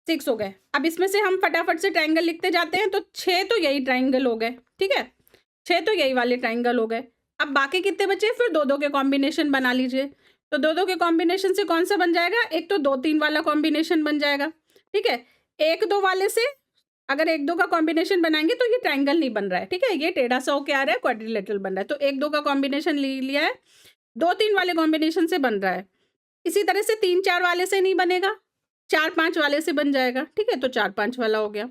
6 हो गए। अब इसमें से हम फटाफट से ट्रायंगल लिखते जाते हैं। तो 6 तो यही ट्रायंगल हो गए, ठीक है। 6 तो यही वाले ट्रायंगल हो गए। अब बाकी कितने बचे? फिर 2 2 के कॉम्बिनेशन बना लीजिए। तो 2 2 के कॉम्बिनेशन से कौन सा बन जाएगा? एक तो 2 3 वाला कॉम्बिनेशन बन जाएगा, ठीक है। 1 2 वाले से अगर 1 2 का कॉम्बिनेशन बनाएंगे तो ये ट्रायंगल नहीं बन रहा है, ठीक है। ये टेढ़ा सा होके आ रहा है, क्वाड्रिलेटरल बन रहा है। तो 1 2 का कॉम्बिनेशन लिया है, 2 3 वाले कॉम्बिनेशन से बन रहा है। इसी तरह से 3 4 वाले से नहीं बनेगा, 4 5 वाले से बन जाएगा, ठीक है। तो 4 5 वाला हो गया।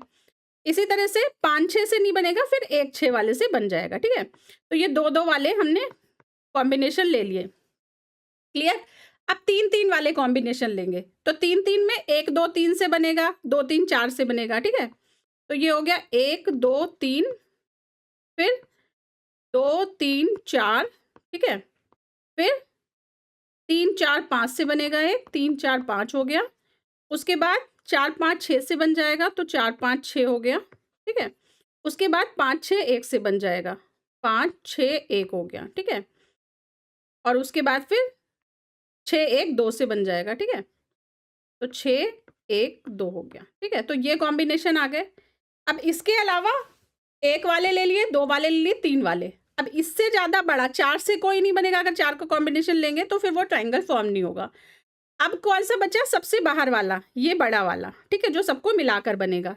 इसी तरह से 5 6 से नहीं बनेगा, फिर 1 6 वाले से बन जाएगा, ठीक है। तो ये 2 2 वाले हमने कॉम्बिनेशन ले लिए, क्लियर। अब 3 3 वाले कॉम्बिनेशन लेंगे। तो 3 3 में 1 2 3 से बनेगा, 2 3 4 से बनेगा, ठीक है। तो ये हो गया 1 2 3, फिर 2 3 4, ठीक है। फिर 3 4 5 से बनेगा, 1 3 4 5 हो गया। उसके बाद 4 5 6 से बन जाएगा, तो 4 5 6 हो गया, ठीक है। उसके बाद 5 6 1 से बन जाएगा, 5 6 1 हो गया, ठीक है। और उसके बाद फिर 6 1 2 से बन जाएगा, ठीक है। तो 6 1 2 हो गया, ठीक है। तो ये कॉम्बिनेशन आ गए। अब इसके अलावा 1 वाले ले लिए, 2 वाले ले लिए, 3 वाले। अब इससे ज़्यादा बड़ा 4 से कोई नहीं बनेगा। अगर 4 का कॉम्बिनेशन लेंगे तो फिर वो ट्रायंगल फॉर्म नहीं होगा। अब कौन सा बचा? सबसे बाहर वाला, ये बड़ा वाला, ठीक है, जो सबको मिलाकर बनेगा।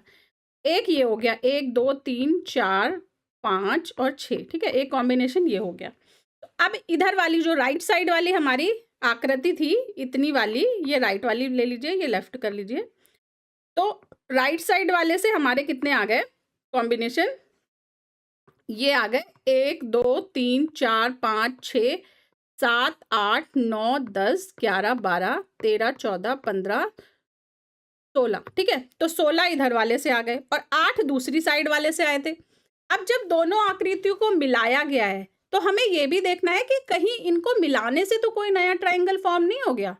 एक ये हो गया, 1 2 3 4 5 और 6, ठीक है। एक कॉम्बिनेशन ये हो गया। तो अब इधर वाली जो राइट साइड वाली हमारी आकृति थी, इतनी वाली, ये राइट वाली ले लीजिए, ये लेफ्ट कर लीजिए। तो राइट साइड वाले से हमारे कितने आ गए कॉम्बिनेशन? ये आ गए 1 2 3 4 5 6 7 8 9 10 11 12 13 14 15 16, ठीक है। तो 16 इधर वाले से आ गए और 8 दूसरी साइड वाले से आए थे। अब जब दोनों आकृतियों को मिलाया गया है तो हमें ये भी देखना है कि कहीं इनको मिलाने से तो कोई नया ट्रायंगल फॉर्म नहीं हो गया।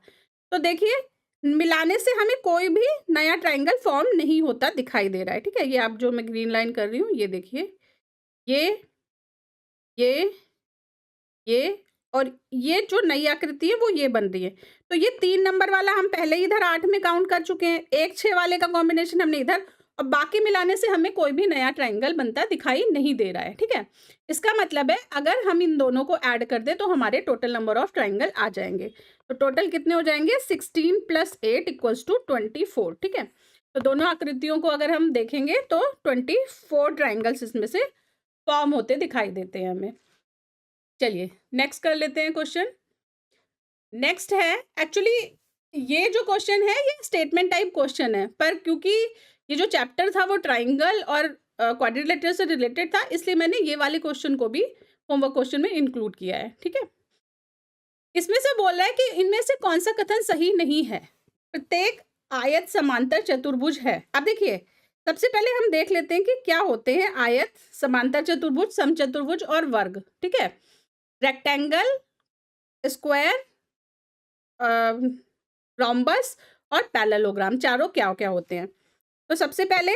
तो देखिए, मिलाने से हमें कोई भी नया ट्रायंगल फॉर्म नहीं होता दिखाई दे रहा है, ठीक है। ये आप जो मैं ग्रीन लाइन कर रही हूँ, ये देखिए, ये ये ये और ये जो नई आकृति है वो ये बन रही है। तो ये 3 नंबर वाला हम पहले ही इधर 8 में काउंट कर चुके हैं। 1 6 वाले का कॉम्बिनेशन हमने इधर, और बाकी मिलाने से हमें कोई भी नया ट्रायंगल बनता दिखाई नहीं दे रहा है, ठीक है। इसका मतलब है अगर हम इन दोनों को ऐड कर दें तो हमारे टोटल नंबर ऑफ ट्रायंगल आ जाएंगे। तो टोटल कितने हो जाएंगे? 16 + 8 = 24, ठीक है। तो दोनों आकृतियों को अगर हम देखेंगे तो 24 ट्रायंगल्स इसमें से फॉर्म होते दिखाई देते हैं हमें। चलिए नेक्स्ट कर लेते हैं क्वेश्चन। नेक्स्ट है, एक्चुअली ये जो क्वेश्चन है ये स्टेटमेंट टाइप क्वेश्चन है, पर क्योंकि ये जो चैप्टर था वो ट्राइंगल और क्वाड्रिलेटरल से रिलेटेड था, इसलिए मैंने ये वाले क्वेश्चन को भी होमवर्क क्वेश्चन में इंक्लूड किया है, ठीक है। इसमें से बोल रहा है कि इनमें से कौन सा कथन सही नहीं है। प्रत्येक आयत समांतर चतुर्भुज है। अब देखिए, सबसे पहले हम देख लेते हैं कि क्या होते हैं आयत, समांतर चतुर्भुज, समचतुर्भुज और वर्ग, ठीक है। रेक्टेंगल, स्क्वायर, रोम्बस और पैरेललोग्राम, चारों क्या क्या होते हैं। तो सबसे पहले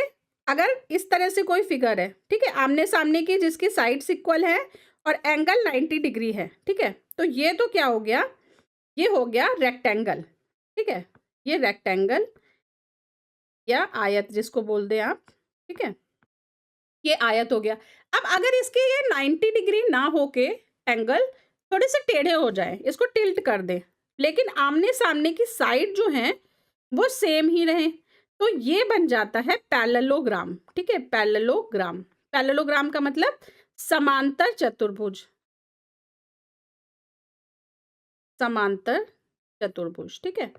अगर इस तरह से कोई फिगर है, ठीक है, आमने सामने की, जिसकी साइड्स इक्वल है और एंगल 90 डिग्री है, ठीक है, तो ये तो क्या हो गया? ये हो गया रेक्टेंगल, ठीक है। ये रेक्टेंगल या आयत जिसको बोल दें आप, ठीक है, ये आयत हो गया। अब अगर इसके ये 90 डिग्री ना होके एंगल थोड़े से टेढ़े हो जाए, इसको टिल्ट कर दें, लेकिन आमने सामने की साइड जो है वो सेम ही रहे, तो ये बन जाता है पैरेललोग्राम, ठीक है। पैरेललोग्राम, पैरेललोग्राम का मतलब समांतर चतुर्भुज, समांतर चतुर्भुज, ठीक है,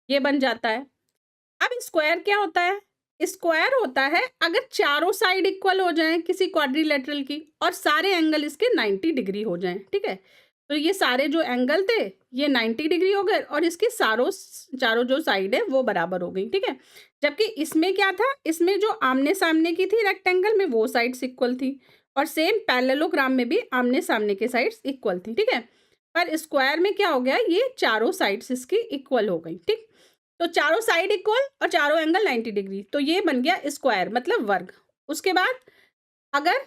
ये बन जाता है। अब स्क्वायर क्या होता है? स्क्वायर होता है अगर चारों साइड इक्वल हो जाएं किसी क्वाड्रिलेटरल की और सारे एंगल इसके 90 डिग्री हो जाएं, ठीक है। तो ये सारे जो एंगल थे ये 90 डिग्री हो गए और इसके चारों जो साइड है वो बराबर हो गई, ठीक है। जबकि इसमें क्या था? इसमें जो आमने सामने की थी रेक्टेंगल में, वो साइड्स इक्वल थी, और सेम पैरेललोग्राम में भी आमने सामने के साइड्स इक्वल थी, ठीक है। पर स्क्वायर में क्या हो गया? ये चारों साइड्स इसकी इक्वल हो गई, ठीक। तो चारों साइड इक्वल और चारों एंगल 90 डिग्री, तो ये बन गया स्क्वायर मतलब वर्ग। उसके बाद अगर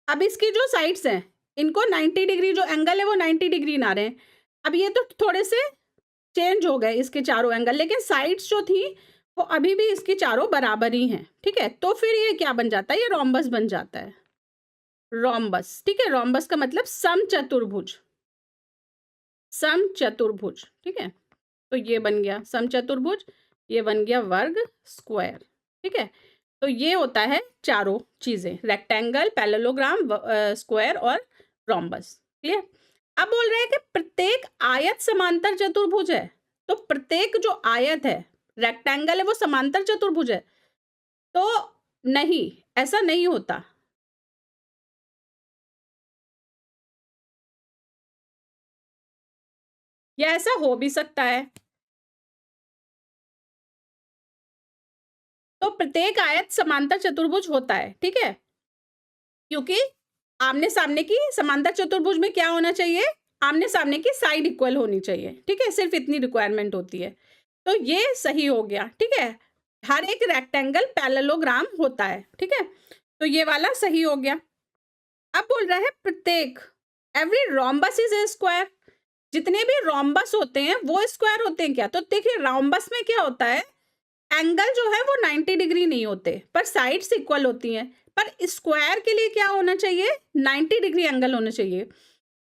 अब इसकी जो साइड्स हैं इनको 90 डिग्री, जो एंगल है वो 90 डिग्री ना रहे, अब ये तो थोड़े से चेंज हो गए इसके चारों एंगल, लेकिन साइड्स जो थी वो अभी भी इसकी चारों बराबर ही हैं, ठीक है। तो फिर ये क्या बन जाता है? ये रोम्बस बन जाता है, रोम्बस, ठीक है। रोम्बस का मतलब समचतुर्भुज, समचतुर्भुज, ठीक है। तो ये बन गया समचतुर्भुज, ये बन गया वर्ग, स्क्वायर, ठीक है। तो ये होता है चारों चीजें, रेक्टेंगल, पैरेललोग्राम, स्क्वायर और रोम्बस, क्लियर। अब बोल रहे हैं कि प्रत्येक आयत समांतर चतुर्भुज है, तो प्रत्येक जो आयत है, रेक्टेंगल है, वो समांतर चतुर्भुज है? तो नहीं, ऐसा नहीं होता। या ऐसा हो भी सकता है। तो प्रत्येक आयत समांतर चतुर्भुज होता है, ठीक है, क्योंकि आमने सामने की समांतर चतुर्भुज में क्या होना चाहिए? आमने सामने की साइड इक्वल होनी चाहिए, ठीक है, सिर्फ इतनी रिक्वायरमेंट होती है। तो ये सही हो गया, ठीक है। हर एक रेक्टेंगल पैरेललोग्राम होता है, ठीक है, तो ये वाला सही हो गया। अब बोल रहा है प्रत्येक, every rhombus is a square, जितने भी रोम्बस होते हैं वो स्क्वायर होते हैं क्या? तो देखिए रोम्बस में क्या होता है, एंगल जो है वो 90 डिग्री नहीं होते पर साइड्स इक्वल होती हैं, पर स्क्वायर के लिए क्या होना चाहिए, 90 डिग्री एंगल होना चाहिए।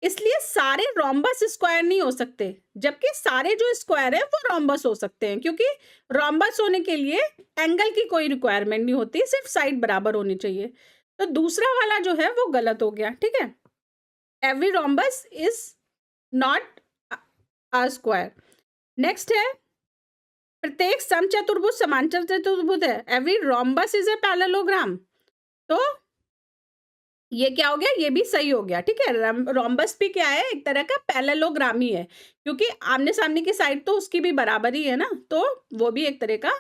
इसलिए सारे रोम्बस स्क्वायर नहीं हो सकते, जबकि सारे जो स्क्वायर है वो रोम्बस हो सकते हैं, क्योंकि रोम्बस होने के लिए एंगल की कोई रिक्वायरमेंट नहीं होती, सिर्फ साइड बराबर होनी चाहिए। तो दूसरा वाला जो है वो गलत हो गया, ठीक है। Every rhombus is not a square. Next है प्रत्येक समचतुर्भुज समांतर चतुर्भुज है, every rhombus is a parallelogram. तो ये क्या हो गया, ये भी सही हो गया, ठीक है। रोम्बस भी क्या है, एक तरह का पैरेललोग्राम ही है, क्योंकि आमने सामने की साइड तो उसकी भी बराबर ही है ना, तो वो भी एक तरह का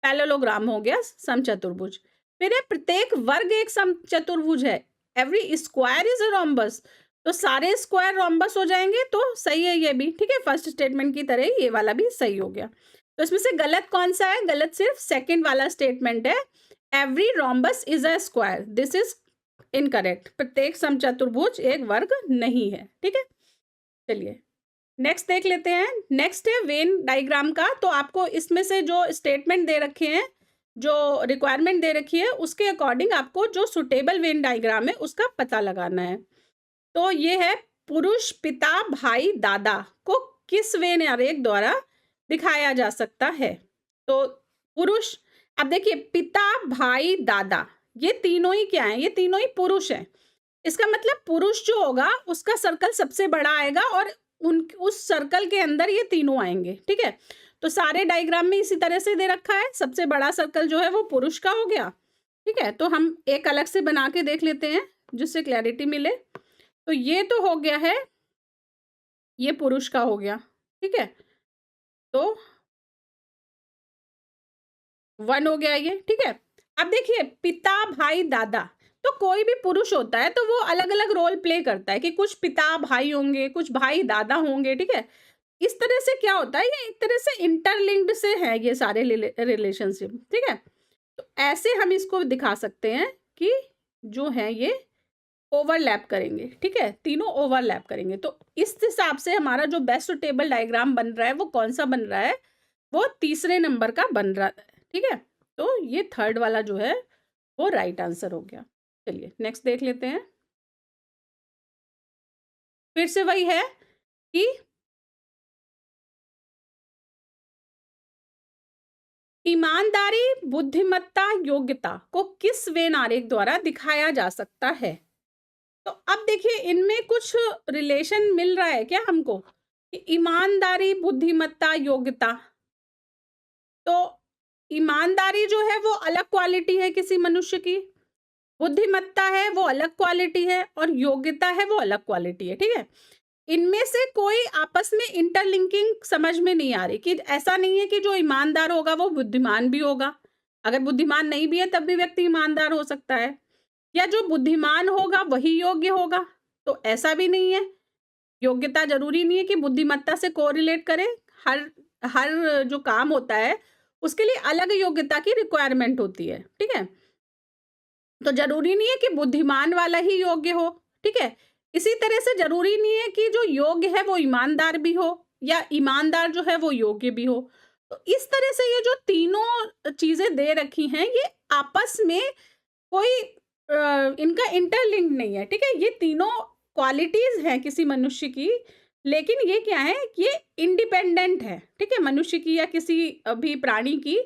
पैरेललोग्राम हो गया समचतुर्भुज। फिर है प्रत्येक वर्ग एक समचतुर्भुज है, every square is a rhombus. तो सारे स्क्वायर रोम्बस हो जाएंगे, तो सही है ये भी, ठीक है, फर्स्ट स्टेटमेंट की तरह ये वाला भी सही हो गया। तो इसमें से गलत कौन सा है, गलत सिर्फ सेकेंड वाला स्टेटमेंट है, every rhombus is a square, this is incorrect. प्रत्येक समचतुर्भुज एक वर्ग नहीं है, ठीक है। चलिए नेक्स्ट देख लेते हैं। नेक्स्ट है वेन डायग्राम का। तो आपको इसमें से जो स्टेटमेंट दे रखे हैं, जो रिक्वायरमेंट दे रखी है, उसके अकॉर्डिंग आपको जो सुटेबल वेन डायग्राम है उसका पता लगाना है। तो ये है पुरुष पिता भाई दादा को किस वेन आरेख द्वारा दिखाया जा सकता है। तो पुरुष, अब देखिए पिता भाई दादा ये तीनों ही क्या है, ये तीनों ही पुरुष हैं। इसका मतलब पुरुष जो होगा उसका सर्कल सबसे बड़ा आएगा और उस सर्कल के अंदर ये तीनों आएंगे, ठीक है। तो सारे डायग्राम में इसी तरह से दे रखा है, सबसे बड़ा सर्कल जो है वो पुरुष का हो गया, ठीक है। तो हम एक अलग से बना के देख लेते हैं जिससे क्लैरिटी मिले। तो ये तो हो गया है, ये पुरुष का हो गया, ठीक है। तो 1 हो गया ये, ठीक है। अब देखिए पिता भाई दादा, तो कोई भी पुरुष होता है तो वो अलग अलग रोल प्ले करता है कि कुछ पिता भाई होंगे, कुछ भाई दादा होंगे, ठीक है। इस तरह से क्या होता है, ये एक तरह से इंटरलिंक्ड से है ये सारे रिलेशनशिप, ठीक है। तो ऐसे हम इसको दिखा सकते हैं कि जो है ये ओवरलैप करेंगे, ठीक है, तीनों ओवरलैप करेंगे। तो इस हिसाब से हमारा जो बेस्ट टेबल डायग्राम बन रहा है वो कौन सा बन रहा है, वो तीसरे नंबर का बन रहा है, ठीक है। तो ये थर्ड वाला जो है वो राइट आंसर हो गया। चलिए नेक्स्ट देख लेते हैं। फिर से वही है कि ईमानदारी बुद्धिमत्ता योग्यता को किस वेन आरेख द्वारा दिखाया जा सकता है। तो अब देखिए इनमें कुछ रिलेशन मिल रहा है क्या हमको, कि ईमानदारी बुद्धिमत्ता योग्यता, तो ईमानदारी जो है वो अलग क्वालिटी है किसी मनुष्य की, बुद्धिमत्ता है वो अलग क्वालिटी है, और योग्यता है वो अलग क्वालिटी है, ठीक है। इनमें से कोई आपस में इंटरलिंकिंग समझ में नहीं आ रही, कि ऐसा नहीं है कि जो ईमानदार होगा वो बुद्धिमान भी होगा, अगर बुद्धिमान नहीं भी है तब भी व्यक्ति ईमानदार हो सकता है, या जो बुद्धिमान होगा वही योग्य होगा, तो ऐसा भी नहीं है। योग्यता जरूरी नहीं है कि बुद्धिमत्ता से कोरिलेट करे, हर हर जो काम होता है उसके लिए अलग योग्यता की रिक्वायरमेंट होती है, ठीक है। तो जरूरी नहीं है कि बुद्धिमान वाला ही योग्य हो, ठीक है। इसी तरह से जरूरी नहीं है कि जो योग्य है वो ईमानदार भी हो, या ईमानदार जो है वो योग्य भी हो। तो इस तरह से ये जो तीनों चीजें दे रखी हैं ये आपस में कोई इनका इंटरलिंक नहीं है, ठीक है। ये तीनों क्वालिटीज हैं किसी मनुष्य की, लेकिन ये क्या है, ये इंडिपेंडेंट है, ठीक है, मनुष्य की या किसी भी प्राणी की,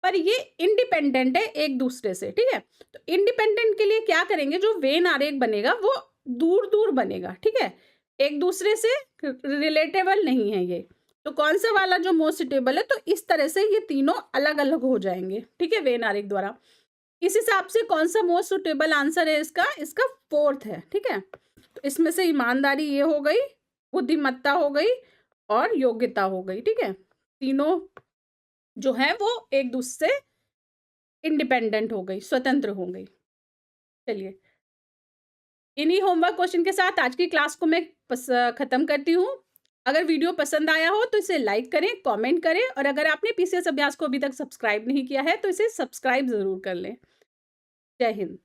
पर ये इंडिपेंडेंट है एक दूसरे से, ठीक है। तो इंडिपेंडेंट के लिए क्या करेंगे, जो वेन आरेख बनेगा वो दूर दूर बनेगा, ठीक है, एक दूसरे से रिलेटेबल नहीं है ये। तो कौन सा वाला जो मोस्ट सुटेबल है, तो इस तरह से ये तीनों अलग अलग हो जाएंगे, ठीक है, वेन आरेख द्वारा। इस हिसाब से कौन सा मोस्ट सुटेबल आंसर है इसका, इसका फोर्थ है, ठीक है। तो इसमें से ईमानदारी ये हो गई, बुद्धिमत्ता हो गई और योग्यता हो गई, ठीक है। तीनों जो है वो एक दूसरे से इंडिपेंडेंट हो गई, स्वतंत्र हो गई। चलिए इन्हीं होमवर्क क्वेश्चन के साथ आज की क्लास को मैं खत्म करती हूँ। अगर वीडियो पसंद आया हो तो इसे लाइक करें, कमेंट करें और अगर आपने पीसीएस अभ्यास को अभी तक सब्सक्राइब नहीं किया है तो इसे सब्सक्राइब ज़रूर कर लें। जय हिंद।